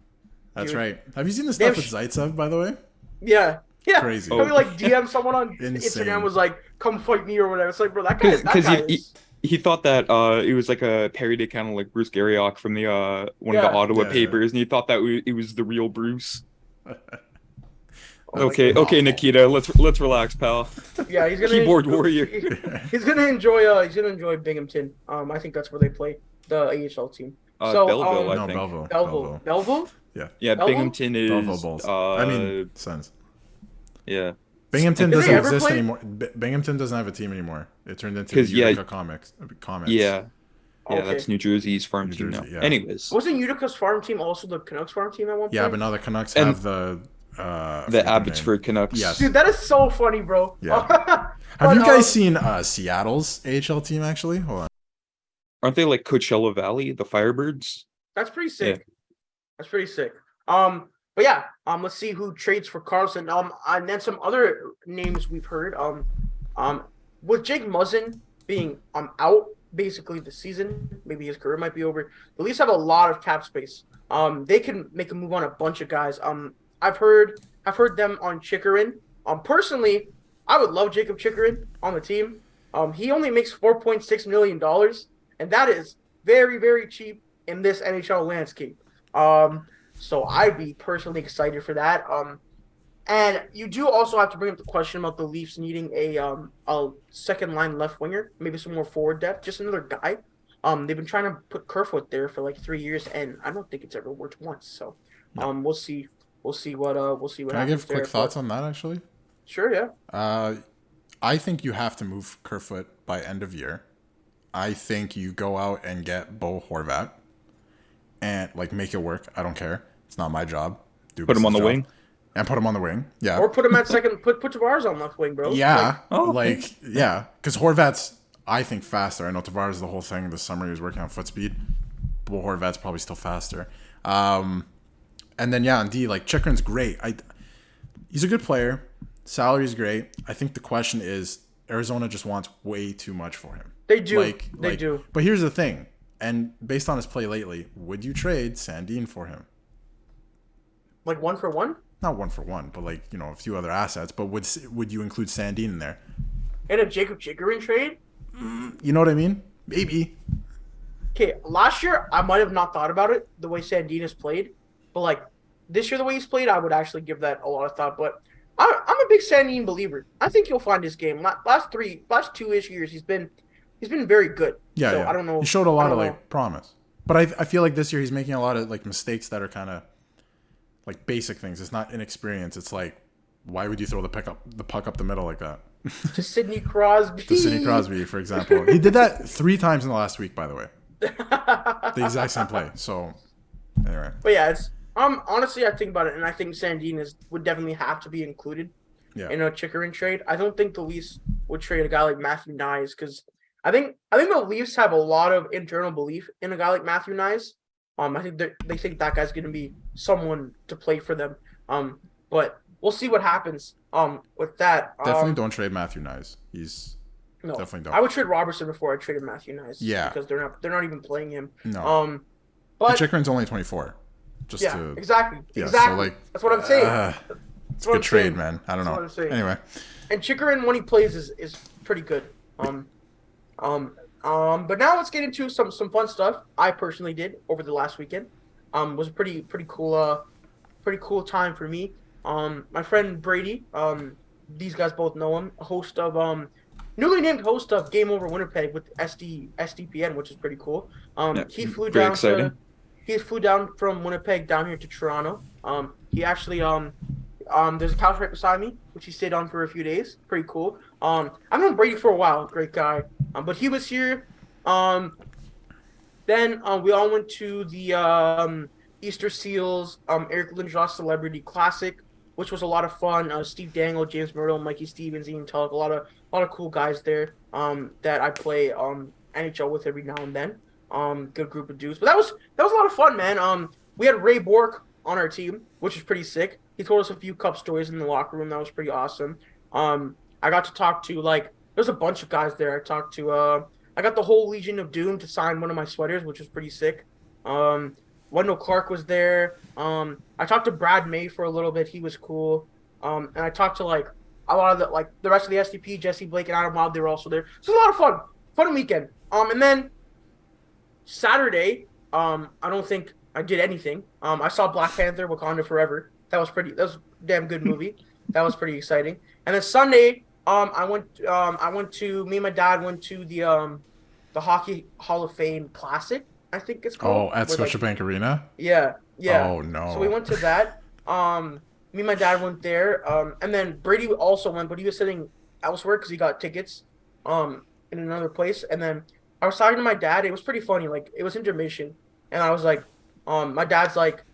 C: that's
B: dude.
C: right. Have you seen the
B: They have
C: stuff with Zaitsev, by the way?
B: Yeah.
C: Crazy.
B: Probably like DM someone on
C: Insane.
B: Instagram was like, "Come fight me" or whatever. It's like, bro, that guy
D: Because
B: is.
D: he thought that it was like a parody, kind of like Bruce Garriock from the one of the Ottawa papers, and he thought that it was the real Bruce. Okay, Nikita, let's relax, pal.
B: Yeah, he's gonna
D: Keyboard warrior.
B: He's gonna enjoy Binghamton. I think that's where they play the AHL team.
D: Belleville, I
C: No,
D: think.
B: Belleville.
D: Yeah,
B: Belleville?
D: Binghamton is.
C: Belleville Bulls. I mean, Sens.
D: Yeah.
C: Binghamton
B: Did they
C: doesn't
B: ever
C: exist
B: play?
C: anymore. Binghamton doesn't have a team anymore. It turned into the
D: 'Cause, yeah,
C: Utica Comets.
D: Yeah. Yeah,
B: Okay.
D: that's New Jersey's farm
C: New
D: team now.
C: Jersey, yeah.
D: Anyways,
B: Wasn't Utica's farm team also the Canucks farm team at one point?
C: Yeah, but now the Canucks
D: And
C: have the
D: the Abbotsford Canucks.
C: Yes.
B: Dude, that is so funny, bro.
C: Yeah. Have you guys seen Seattle's AHL team actually? Hold on.
D: Aren't they like Coachella Valley, the Firebirds?
B: That's pretty sick. That's pretty sick. But yeah, let's see who trades for Carlson. And then some other names we've heard. With Jake Muzzin being out basically the season, maybe his career might be over. The Leafs have a lot of cap space. They can make a move on a bunch of guys. I've heard them on Chikrin. Personally, I would love Jacob Chikrin on the team. He only makes $4.6 million, and that is very, very cheap in this NHL landscape. So I'd be personally excited for that. And you do also have to bring up the question about the Leafs needing a second line left winger, maybe some more forward depth, just another guy. They've been trying to put Kerfoot there for like 3 years, and I don't think it's ever worked once. So, we'll see. We'll see what
C: Can I give quick thoughts on that actually?
B: Sure, yeah.
C: I think you have to move Kerfoot by end of year. I think you go out and get Bo Horvat and like make it work. I don't care. It's not my job.
D: Put him on the wing.
C: And put him on the wing. Yeah.
B: Or put him at second. Put Tavares on left wing, bro.
C: Yeah.
D: okay.
C: Yeah. Because Horvat's, I think, faster. I know Tavares the whole thing this summer he was working on foot speed. But Horvat's probably still faster. And then on D, like Chikrin's great. He's a good player. Salary's great. I think the question is Arizona just wants way too much for him.
B: They do. They do.
C: But here's the thing, and based on his play lately, would you trade Sandin for him?
B: Like 1-for-1?
C: Not 1-for-1, but like a few other assets. But would you include Sandin in there?
B: In a Jacob Chikrin trade?
C: You know what I mean? Maybe.
B: Okay, last year I might have not thought about it the way Sandin has played, but like this year the way he's played, I would actually give that a lot of thought. But I'm a big Sandin believer. I think he'll find his game. Last 2-ish years, he's been very good.
C: Yeah,
B: so
C: yeah.
B: I don't know.
C: He showed a lot of like promise, but I feel like this year he's making a lot of like mistakes that are kind of like basic things. It's not inexperience. It's like, why would you throw the puck up the middle like that?
B: To Sidney Crosby.
C: To Sidney Crosby, for example. He did that 3 times in the last week, by the way. The exact same play. So, anyway.
B: But yeah, it's honestly, I think about it, and I think Sandin would definitely have to be included in a Chikrin trade. I don't think the Leafs would trade a guy like Matthew Nyes because I think the Leafs have a lot of internal belief in a guy like Matthew Nyes. I think they think that guy's going to be someone to play for them. But we'll see what happens. With that,
C: Definitely don't trade Matthew Nyes. Definitely don't.
B: I would trade Robertson before I traded Matthew Nyes.
C: Yeah,
B: because they're not even playing him.
C: No.
B: But
C: Chikrin's only 24. Just
B: Yeah,
C: to
B: exactly.
C: yeah,
B: Exactly.
C: so like
B: That's what I'm saying.
C: it's a good trade, man. I don't
B: That's
C: know.
B: what I'm saying.
C: Anyway,
B: And Chikrin when he plays is pretty good. But now let's get into some fun stuff I personally did over the last weekend. Was a pretty cool time for me. My friend Brady, these guys both know him, host of newly named host of Game Over Winnipeg with SDPN, which is pretty cool.
D: Yeah,
B: He flew
D: very
B: down
D: exciting.
B: he flew down from Winnipeg down here to Toronto. He actually there's a couch right beside me, which he stayed on for a few days. Pretty cool. I've known Brady for a while, great guy. But he was here. Then we all went to the Easter Seals Eric Lindros Celebrity Classic, which was a lot of fun. Steve Dangle, James Myrtle, Mikey Stevens, Ian Tulloch, a lot of cool guys there that I play NHL with every now and then. Good group of dudes. But that was a lot of fun, man. We had Ray Bork on our team, which is pretty sick. He told us a few cup stories in the locker room. That was pretty awesome. I got to talk to there's a bunch of guys there. I got the whole Legion of Doom to sign one of my sweaters, which was pretty sick. Wendell Clark was there. I talked to Brad May for a little bit. He was cool. And I talked to a lot of the rest of the SDP, Jesse Blake and Adam Wild. They were also there. So it was a lot of fun weekend. And then Saturday, I don't think I did anything. I saw Black Panther: Wakanda Forever. That was a damn good movie. That was pretty exciting. And then Sunday, me and my dad went to the Hockey Hall of Fame Classic, I think it's called.
C: at Scotiabank Arena.
B: Yeah.
C: Oh no.
B: So we went to that. Me and my dad went there. And then Brady also went, but he was sitting elsewhere because he got tickets in another place. And then I was talking to my dad. It was pretty funny. It was intermission, and I was like, my dad's like,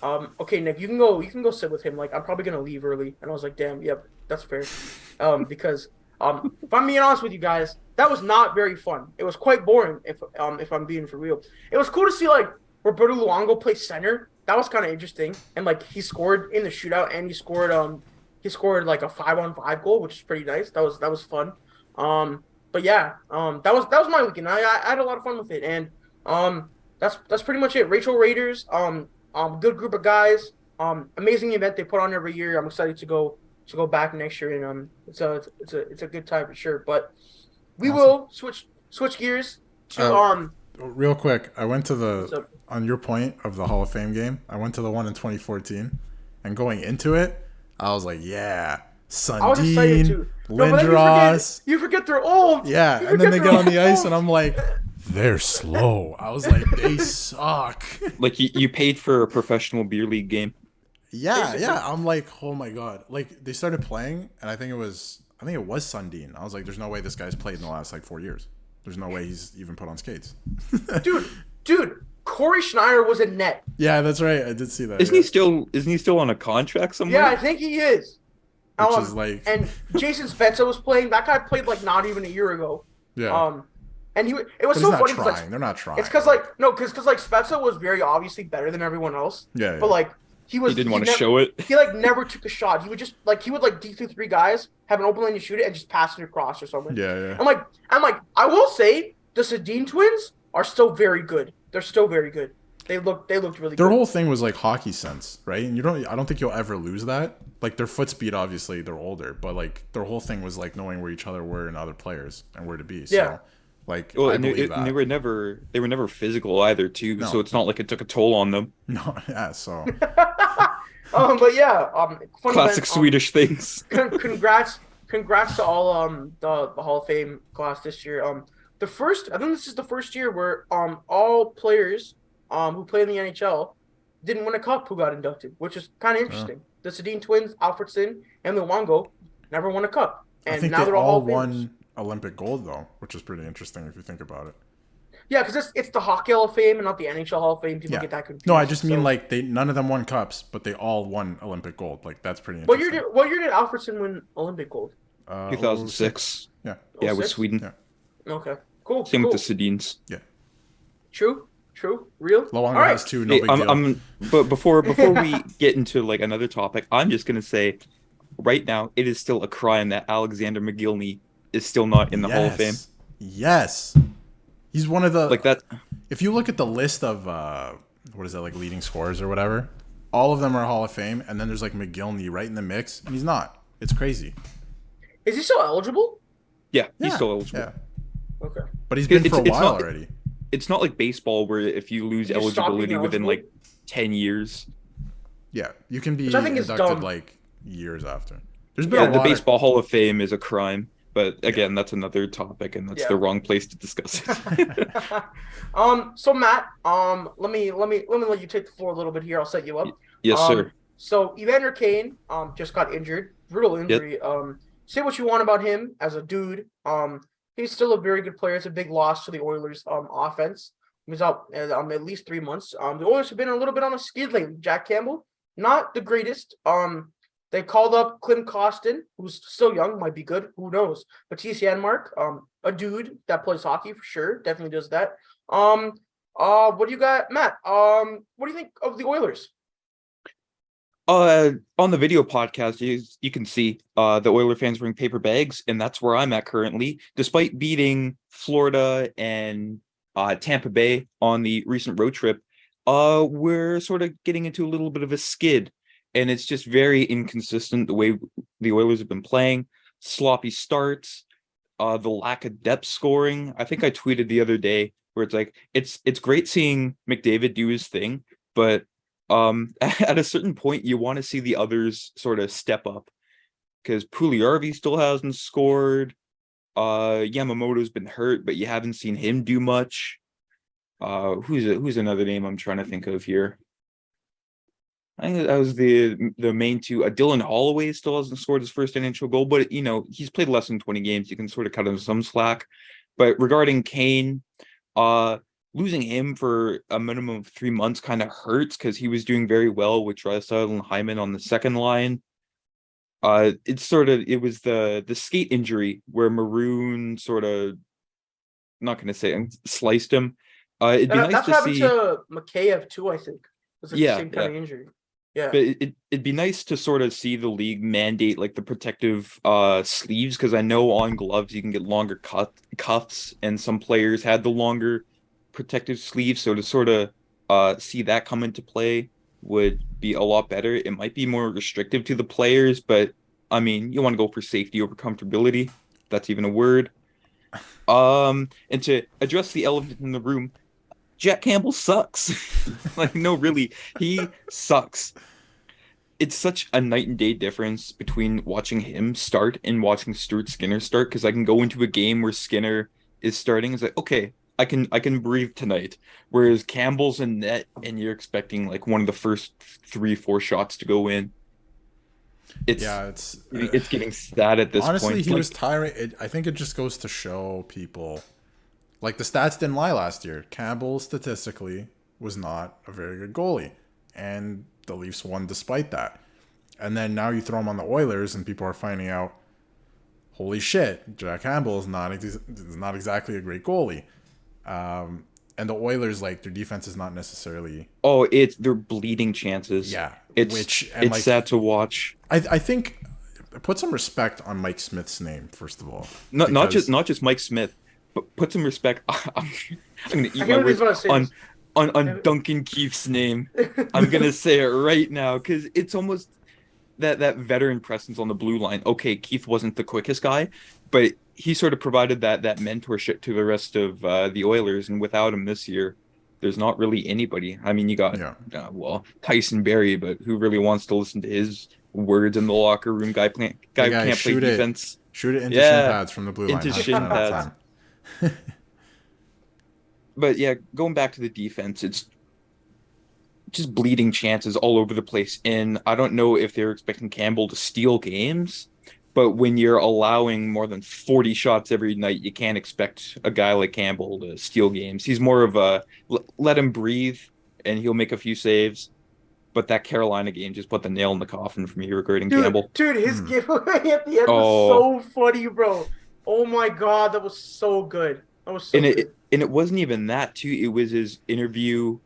B: okay, Nick, you can go sit with him. I'm probably gonna leave early. And I was like, damn, yep, that's fair. Because if I'm being honest with you guys, that was not very fun. It was quite boring if I'm being for real. It was cool to see Roberto Luongo play center. That was kind of interesting. And he scored in the shootout, and he scored a 5-on-5 goal, which is pretty nice. That was fun. But yeah, that was my weekend. I had a lot of fun with it, and that's pretty much it. Rachel Raiders, good group of guys. Amazing event they put on every year. I'm excited to go back next year, and it's a good time for sure. But we will switch gears to
C: real quick. I went to on your point of the Hall of Fame game. I went to the one in 2014, and going into it, I was like, yeah, Sundin, Lindros.
B: You forget they're old.
C: Yeah, and then they get on the ice, and I'm like, they're slow. I was like, they suck.
D: You paid for a professional beer league game.
C: Yeah. I'm like, oh my god. They started playing, and I think it was Sundin. I was like, there's no way this guy's played in the last 4 years. There's no way he's even put on skates.
B: Dude, Corey Schneider was in net.
C: Yeah, that's right. I did see that.
D: Isn't he still on a contract somewhere?
B: Yeah, I think he is.
C: Which is
B: and Jason Spezza was playing. That guy played not even a year ago.
C: Yeah.
B: And it was
C: but
B: so
C: not
B: funny.
C: Trying. They're not trying.
B: It's because Spezza was very obviously better than everyone else.
C: Yeah.
B: But he
D: didn't want to show it.
B: He never took a shot. He would just he would D through 3 guys, have an open lane to shoot it, and just pass it across or something.
C: Yeah.
B: I'm like, I will say the Sedin twins are still very good. They're still very good. They looked really good.
C: Their whole thing was hockey sense, right? And I don't think you'll ever lose that. Their foot speed, obviously they're older, but their whole thing was knowing where each other were and other players and where to be. So,
B: yeah.
C: I believe that.
D: And they were never physical either too. No. So it's not like it took a toll on them.
C: No, yeah. So.
B: But yeah,
D: classic event, Swedish things.
B: Congrats to all the Hall of Fame class this year. I think this is the first year where all players who play in the NHL didn't win a cup who got inducted, which is kind of interesting. The Sedin twins, Alfredson, and Luongo never won a cup, and
C: I think
B: now
C: they
B: they're all
C: won Olympic gold though, which is pretty interesting if you think about it.
B: Yeah, because it's the Hockey Hall of Fame and not the NHL Hall of Fame. People get that confused.
C: No, I just mean none of them won cups, but they all won Olympic gold. That's pretty interesting.
B: What year did Alfredson win Olympic gold?
D: 2006.
C: Yeah.
D: Yeah, with Sweden.
C: Yeah.
B: Okay. Cool.
D: Same with the Sedins.
C: Yeah.
B: True. Real.
C: Luongo has 2. No big deal.
D: But before we get into another topic, I'm just gonna say, right now, it is still a crime that Alexander McGillney is still not in the Hall of Fame.
C: Yes. He's one of the
D: that.
C: If you look at the list of what is that, like leading scorers or whatever. All of them are Hall of Fame, and then there's like McGillney right in the mix, and he's not. It's crazy.
B: Is he still eligible?
D: Yeah, he's still eligible.
C: Yeah.
B: Okay.
C: But he's been for a while already.
D: It's not like baseball where if you lose eligibility within like 10 years.
C: Yeah, you can be
B: I think
C: inducted like years after. There's been
D: the Baseball Hall of Fame is a crime, but again, that's another topic, and that's the wrong place to discuss it.
B: So Matt, let me let you take the floor a little bit here. I'll set you up.
D: Yes, sir.
B: So Evander Kane, just got injured, brutal injury. Yep. Say what you want about him as a dude. He's still a very good player. It's a big loss to the Oilers' offense. He was out at least 3 months. The Oilers have been a little bit on a skid lately. Jack Campbell, not the greatest. They called up Clint Costin, who's still young, might be good. Who knows? But TC Enmark, a dude that plays hockey for sure, definitely does that. What do you got, Matt? What do you think of the Oilers?
D: On the video podcast, you can see the Oiler fans wearing paper bags, and that's where I'm at currently. Despite beating Florida and Tampa Bay on the recent road trip, we're sort of getting into a little bit of a skid, and it's just very inconsistent the way the Oilers have been playing. Sloppy starts, the lack of depth scoring. I think I tweeted the other day where it's like it's great seeing McDavid do his thing, but at a certain point you want to see the others sort of step up, because Puljujarvi still hasn't scored. Yamamoto's been hurt, but you haven't seen him do much. Who's another name I'm trying to think of here? I think that was the main two. Dylan Holloway still hasn't scored his first NHL goal, but he's played less than 20 games. You can sort of cut him some slack. But regarding Kane, losing him for a minimum of 3 months kind of hurts, because he was doing very well with Draisaitl and Hyman on the second line. It was the skate injury where Maroon sort of, not going to say sliced him. It'd be nice to see. That's
B: happened to Mikheyev too, I think. It was the same kind of injury. Yeah, but
D: it'd be nice to sort of see the league mandate like the protective sleeves, because I know on gloves you can get longer cuffs, and some players had the longer protective sleeves. So to sort of see that come into play would be a lot better. It might be more restrictive to the players, but I mean, you want to go for safety over comfortability. That's even a word. And to address the elephant in the room, Jack Campbell sucks. Like, no, really, he sucks. It's such a night and day difference between watching him start and watching Stuart Skinner start, because I can go into a game where Skinner is starting. It's like, okay, I can breathe tonight. Whereas Campbell's in net, and you're expecting like one of the first 3-4 shots to go in. It's getting sad at this point.
C: Honestly, he was tiring. I think it just goes to show people. Like, the stats didn't lie last year. Campbell, statistically, was not a very good goalie. And the Leafs won despite that. And then now you throw him on the Oilers, and people are finding out, holy shit, Jack Campbell is not exactly a great goalie. And the Oilers, like, their defense is not necessarily...
D: Oh, they're bleeding chances.
C: Yeah.
D: It's sad to watch.
C: I think... Put some respect on Mike Smith's name, first of all.
D: Not just Mike Smith. But put some respect. I'm going to eat my words on Duncan Keith's name. I'm going to say it right now, because it's almost that veteran presence on the blue line. Okay, Keith wasn't the quickest guy, but he sort of provided that mentorship to the rest of the Oilers, and without him this year, there's not really anybody. I mean, you got Tyson Barrie, but who really wants to listen to his words in the locker room? Guy can't play defense.
C: Shoot it into shin pads from the blue line.
D: Into shin pads. But yeah, going back to the defense, it's just bleeding chances all over the place. And I don't know if they're expecting Campbell to steal games, but when you're allowing more than 40 shots every night, you can't expect a guy like Campbell to steal games. He's more of a let him breathe, and he'll make a few saves. But that Carolina game just put the nail in the coffin for me regarding Campbell.
B: Dude, his giveaway at the end was so funny, bro. Oh my god, that was so good. That was so good.
D: And it wasn't even that too. It was his interview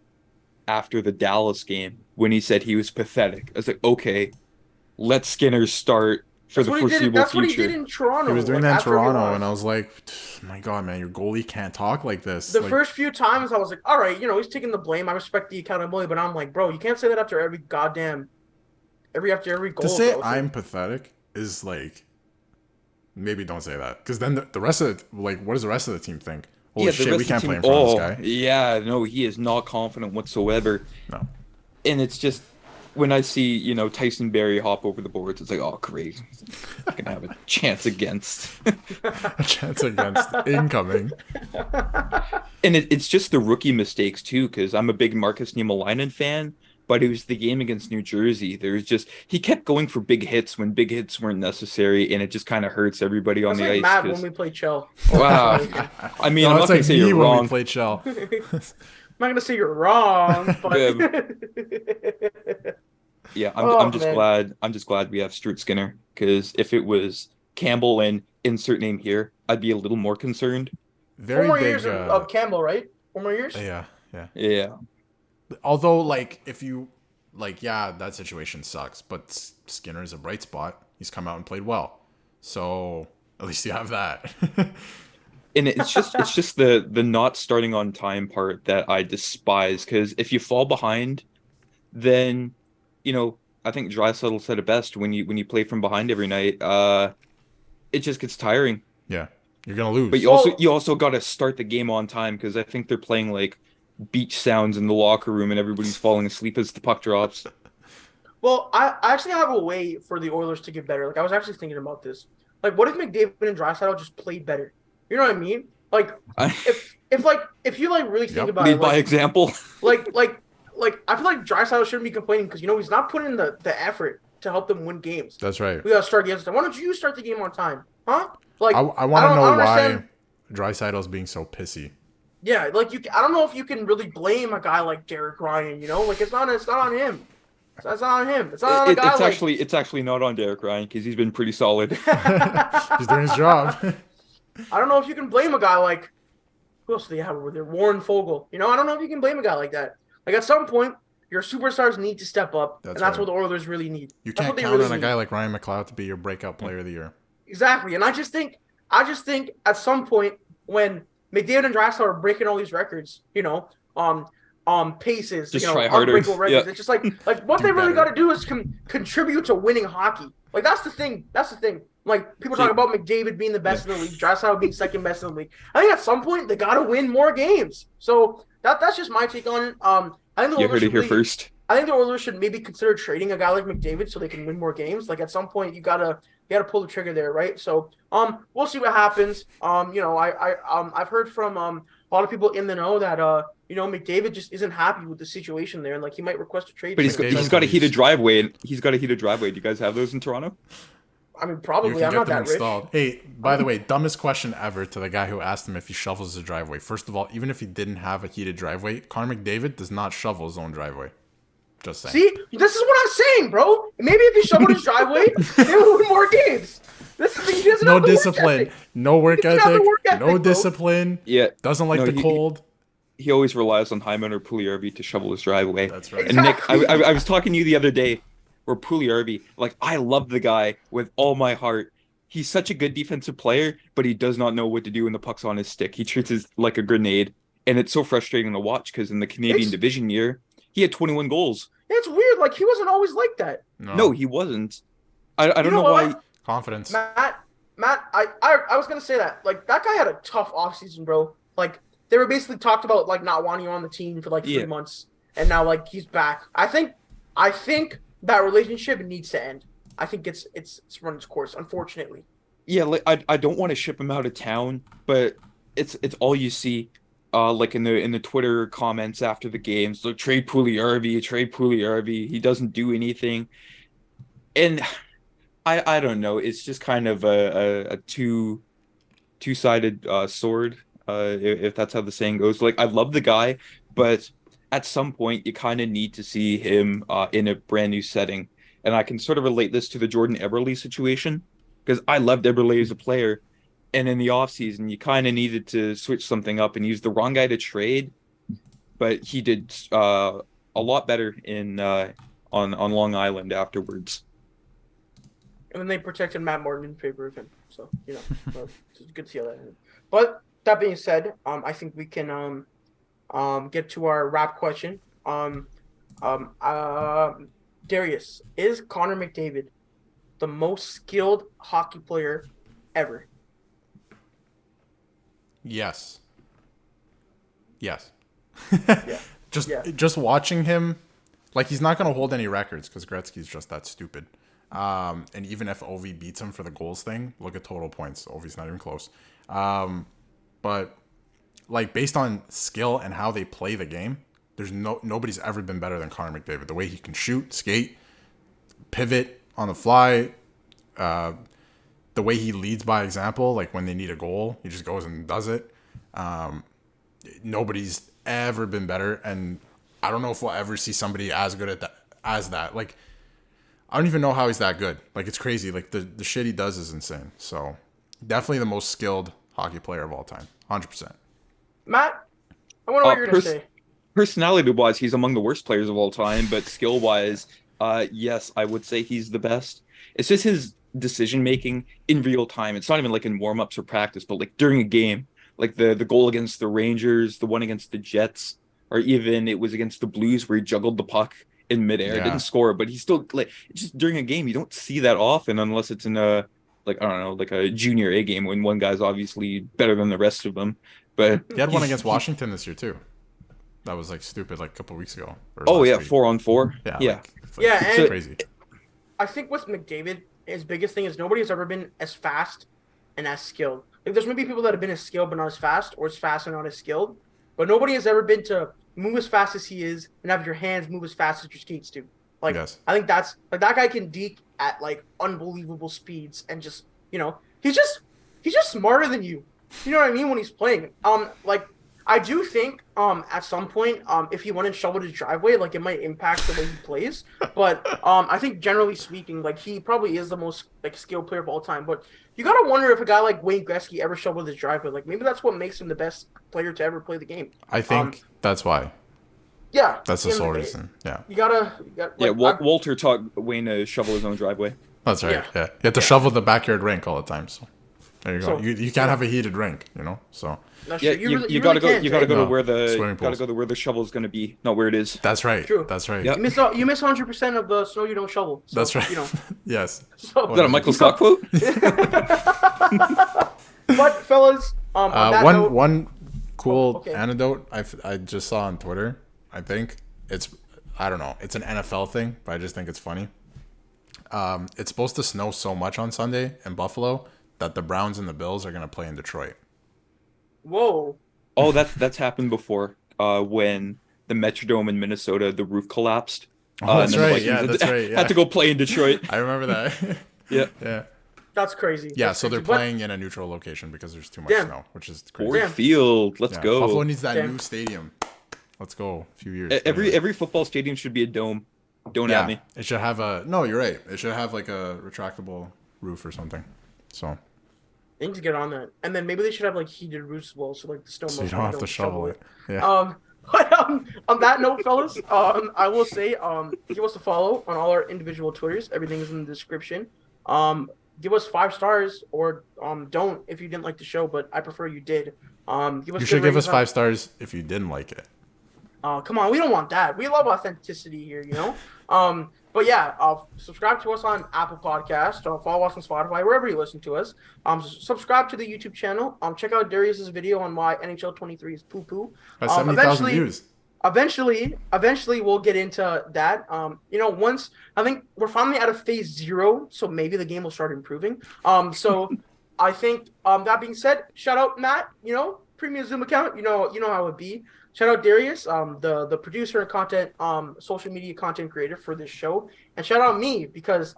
D: after the Dallas game when he said he was pathetic. I was like, okay, let Skinner start for the foreseeable
B: That's what he
D: future.
B: did in Toronto.
C: He was doing that in
B: that's where he
C: Toronto,
B: was.
C: and I was like, my God, man, your goalie can't talk like this.
B: The
C: Like,
B: first few times I was like, all right, he's taking the blame. I respect the accountability, but I'm like, bro, you can't say that after every goal.
C: to say
B: bro.
C: I'm pathetic is like, maybe don't say that, because then the rest of it, like, what does the rest of the team think? Holy
D: The
C: shit,
D: rest
C: we
D: of the
C: can't
D: team-
C: play in front of this guy.
D: Yeah, no, he is not confident whatsoever.
C: No.
D: And it's just when I see, Tyson Berry hop over the boards, it's like, oh, great. I'm gonna have a chance against.
C: A chance against incoming.
D: And it's just the rookie mistakes too, because I'm a big Marcus Niemelainen fan, but it was the game against New Jersey. He kept going for big hits when big hits weren't necessary, and it just kind of hurts everybody on
B: That's
D: the
B: like
D: ice.
B: Matt
D: 'cause-
B: when we play Chell.
D: Wow. I mean,
C: No,
D: I'm not
C: it's
D: gonna
C: like
D: say
C: me
D: you're
C: when we
D: wrong.
C: played Shell.
B: I'm not gonna say you're wrong, but
D: Yeah,
B: Oh,
D: I'm just
B: man.
D: glad. I'm just glad we have Stuart Skinner, because if it was Campbell and insert name here, I'd be a little more concerned.
C: Very
B: 4 more
C: big.
B: years of Campbell, right? 4 more years.
C: Yeah.
D: Yeah.
C: Although, like, if you, like, yeah, that situation sucks, but Skinner is a bright spot. He's come out and played well. So, at least you have that.
D: And it's just the not starting on time part that I despise, because if you fall behind, then I think Draisaitl said it best, when you play from behind every night, it just gets tiring.
C: Yeah. You're going to lose.
D: But you also got to start the game on time, because I think they're playing like beach sounds in the locker room and everybody's falling asleep as the puck drops.
B: Well, I actually have a way for the Oilers to get better. Like, I was actually thinking about this. Like, what if McDavid and Draisaitl just played better? You know what I mean? Like, if you like really think about
D: Lead
B: it,
D: by
B: like,
D: example.
B: like I feel like Draisaitl shouldn't be complaining because he's not putting in the effort to help them win games.
C: That's right.
B: We gotta start games on time. Why don't you start the game on time, huh? Like,
C: I want to know
B: I don't
C: why
B: understand.
C: Draisaitl's being so pissy.
B: Yeah, like I don't know if you can really blame a guy like Derek Ryan. Like it's not on him. It's not on him. It's not on a guy
D: It's actually not on Derek Ryan, because he's been pretty solid.
C: He's doing his job.
B: I don't know if you can blame a guy like who else do they have over there? Warren Fogle. I don't know if you can blame a guy like that. Like at some point, your superstars need to step up, and that's
C: right.
B: what the Oilers really need.
C: You
B: That's
C: can't
B: what they
C: count
B: really
C: on a
B: need.
C: guy like Ryan McLeod to be your breakout player of the year.
B: Exactly, and I just think at some point when McDavid and Draisaitl are breaking all these records, paces,
D: Just try harder.
B: unbreakable records.
D: Yeah.
B: It's just like what
C: Do
B: they really
C: better.
B: got to do is contribute to winning hockey. Like that's the thing. Like people talk about McDavid being the best in the league, Draisaitl being second best in the league. I think at some point they got to win more games. So that's just my take on it. I think the
D: You
B: Oilers
D: heard it
B: should
D: here
B: really-
D: first.
B: I think the Oilers should maybe consider trading a guy like McDavid so they can win more games. Like at some point, you gotta pull the trigger there, right? So, we'll see what happens. I've heard from a lot of people in the know that McDavid just isn't happy with the situation there, and like he might request a trade.
D: But he's
C: McDavid
D: got a heated
C: leaves.
D: driveway. Do you guys have those in Toronto?
B: I mean,
C: You
B: probably.
C: can
B: I'm
C: get
B: not
C: them
B: that rich.
C: installed. Hey, by the way, dumbest question ever to the guy who asked him if he shovels his driveway. First of all, even if he didn't have a heated driveway, Connor McDavid does not shovel his own driveway. Just saying.
B: See, this is what I'm saying, bro. Maybe if he shoveled his driveway, they would win more games. This is he doesn't
C: No
B: have the work
C: discipline.
B: ethic.
C: No work
B: doesn't have the
C: ethic.
B: work ethic,
C: No
B: bro.
C: discipline.
D: Yeah.
C: Doesn't like
D: No,
C: the cold.
D: He always relies on Hyman or Puljujärvi to shovel his driveway.
C: That's right.
D: And Nick,
B: Exactly.
D: I was talking to you the other day where Puljujärvi, like, I love the guy with all my heart. He's such a good defensive player, but he does not know what to do when the puck's on his stick. He treats it like a grenade, and it's so frustrating to watch because in the Canadian
B: It's-
D: Division year, he had 21 goals.
B: It's weird. Like he wasn't always like that.
D: No, he wasn't. I don't
B: You
D: know
B: know
D: why.
B: what?
C: Confidence.
B: Matt, I was gonna say that. Like that guy had a tough offseason, bro. Like they were basically talked about like not wanting him on the team for like 3 months, and now like he's back. I think that relationship needs to end. I think it's run its course, unfortunately.
D: Yeah, like I don't want to ship him out of town, but it's all you see. Like in the Twitter comments after the games, like trade Puljujärvi, he doesn't do anything, and I don't know. It's just kind of a two-sided sword, if that's how the saying goes. Like I love the guy, but at some point you kind of need to see him in a brand new setting, and I can sort of relate this to the Jordan Eberle situation because I loved Eberle as a player. And in the offseason, you kind of needed to switch something up and use the wrong guy to trade. But he did a lot better on Long Island afterwards.
B: And then they protected Matt Martin in favor of him. So, it's good to see how that ended. But that being said, I think we can get to our wrap question. Darius, is Connor McDavid the most skilled hockey player ever?
C: Yes.
B: Yeah.
C: Just watching him, like, he's not going to hold any records because Gretzky's just that stupid. And even if Ovi beats him for the goals thing, look at total points. Ovi's not even close. But like, based on skill and how they play the game, there's nobody's ever been better than Connor McDavid. The way he can shoot, skate, pivot on the fly, the way he leads by example, like when they need a goal, he just goes and does it. Nobody's ever been better, and I don't know if we'll ever see somebody as good at that as that. Like, I don't even know how he's that good. Like, it's crazy. Like, the shit he does is insane. So, definitely the most skilled hockey player of all time. 100%.
B: Matt, I wonder what you're going to say.
D: Personality-wise, he's among the worst players of all time, but skill-wise, yes, I would say he's the best. It's just his decision-making in real time. It's not even like in warm-ups or practice, but like during a game. Like the goal against the Rangers, the one against the Jets, or even it was against the Blues where he juggled the puck in midair.
C: Yeah.
D: Didn't score, but he still, like, just during a game, you don't see that often unless it's in a, like, I don't know, like a junior A game when one guy's obviously better than the rest of them. But
C: he had one against Washington this year too. That was like stupid, like a couple weeks ago.
D: Oh yeah,
C: week.
D: 4-on-4.
C: Yeah.
B: And
C: crazy.
B: I think with McDavid, his biggest thing is nobody has ever been as fast and as skilled. Like, there's maybe people that have been as skilled but not as fast, or as fast and not as skilled. But nobody has ever been to move as fast as he is and have your hands move as fast as your skates do. Like, yes. I think that's like, that guy can deke at like unbelievable speeds and just, he's just smarter than you. You know what I mean? When he's playing. Like, I do think at some point, if he went and shoveled his driveway, like, it might impact the way he plays. But I think generally speaking, like, he probably is the most like skilled player of all time. But you gotta wonder if a guy like Wayne Gretzky ever shoveled his driveway. Like, maybe that's what makes him the best player to ever play the game.
C: I think that's why.
B: Yeah,
C: that's the sole reason. Yeah.
B: You gotta like,
D: Walter taught Wayne to shovel his own driveway.
C: That's right. Yeah. You have to shovel the backyard rink all the time. So there you go. You can't have a heated rink, So.
D: Yeah, you gotta go. You gotta go to where the shovel is gonna be, not where it is.
C: That's right.
B: True.
C: That's right.
B: Yep. You miss 100% of the snow you don't shovel. So,
C: that's right. Yes.
D: So, is that a Michael Scott quote?
B: But fellas, on that note,
C: one cool anecdote I just saw on Twitter. I think I don't know. It's an NFL thing, but I just think it's funny. It's supposed to snow so much on Sunday in Buffalo that the Browns and the Bills are gonna play in Detroit.
B: Whoa.
D: Oh, that's happened before. When the Metrodome in Minnesota, the roof collapsed.
C: Oh, that's right. Yeah, that's right. Yeah.
D: Had to go play in Detroit.
C: I remember that.
D: Yeah.
B: That's crazy.
C: Yeah, so they're playing in a neutral location because there's too much snow, which is crazy.
D: Ford Field. Let's go.
C: Buffalo needs that new stadium. Let's go. A few years.
D: Every football stadium should be a dome. Don't at me.
C: It should have no, you're right. It should have like a retractable roof or something. So
B: they need to get on that, and then maybe they should have like heated roofs as well, so like the snow.
C: So you don't have to shovel it. Yeah.
B: But on that note, fellas, I will say, give us a follow on all our individual Twitters. Everything is in the description. Give us 5 stars, or don't if you didn't like the show, but I prefer you did.
C: You should give us 5 stars if you didn't like it.
B: Come on, we don't want that. We love authenticity here, But yeah, subscribe to us on Apple Podcast. Follow us on Spotify, wherever you listen to us. Subscribe to the YouTube channel. Check out Darius's video on why NHL 23 is poo-poo.
C: That's 70,000 views.
B: Eventually, we'll get into that. Once I think we're finally out of phase 0, so maybe the game will start improving. So I think that being said, shout out Matt. Premium Zoom account. You know how it be. Shout out Darius, the producer and content, social media content creator for this show, and shout out me because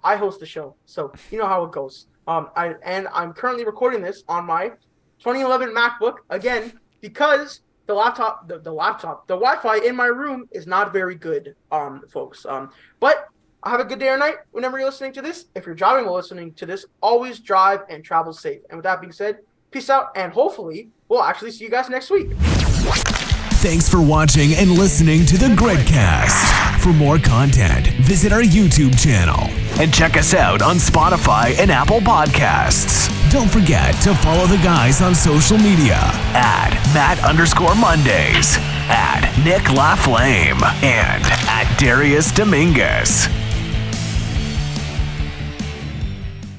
B: I host the show, so you know how it goes. I'm currently recording this on my 2011 MacBook again because the Wi-Fi in my room is not very good, folks. But have a good day or night whenever you're listening to this. If you're driving while listening to this, always drive and travel safe. And with that being said, peace out, and hopefully we'll actually see you guys next week.
A: Thanks for watching and listening to the Gritcast. For more content, visit our YouTube channel and check us out on Spotify and Apple Podcasts. Don't forget to follow the guys on social media at Matt_Mondays, at Nick LaFlame, and at Darius Dominguez.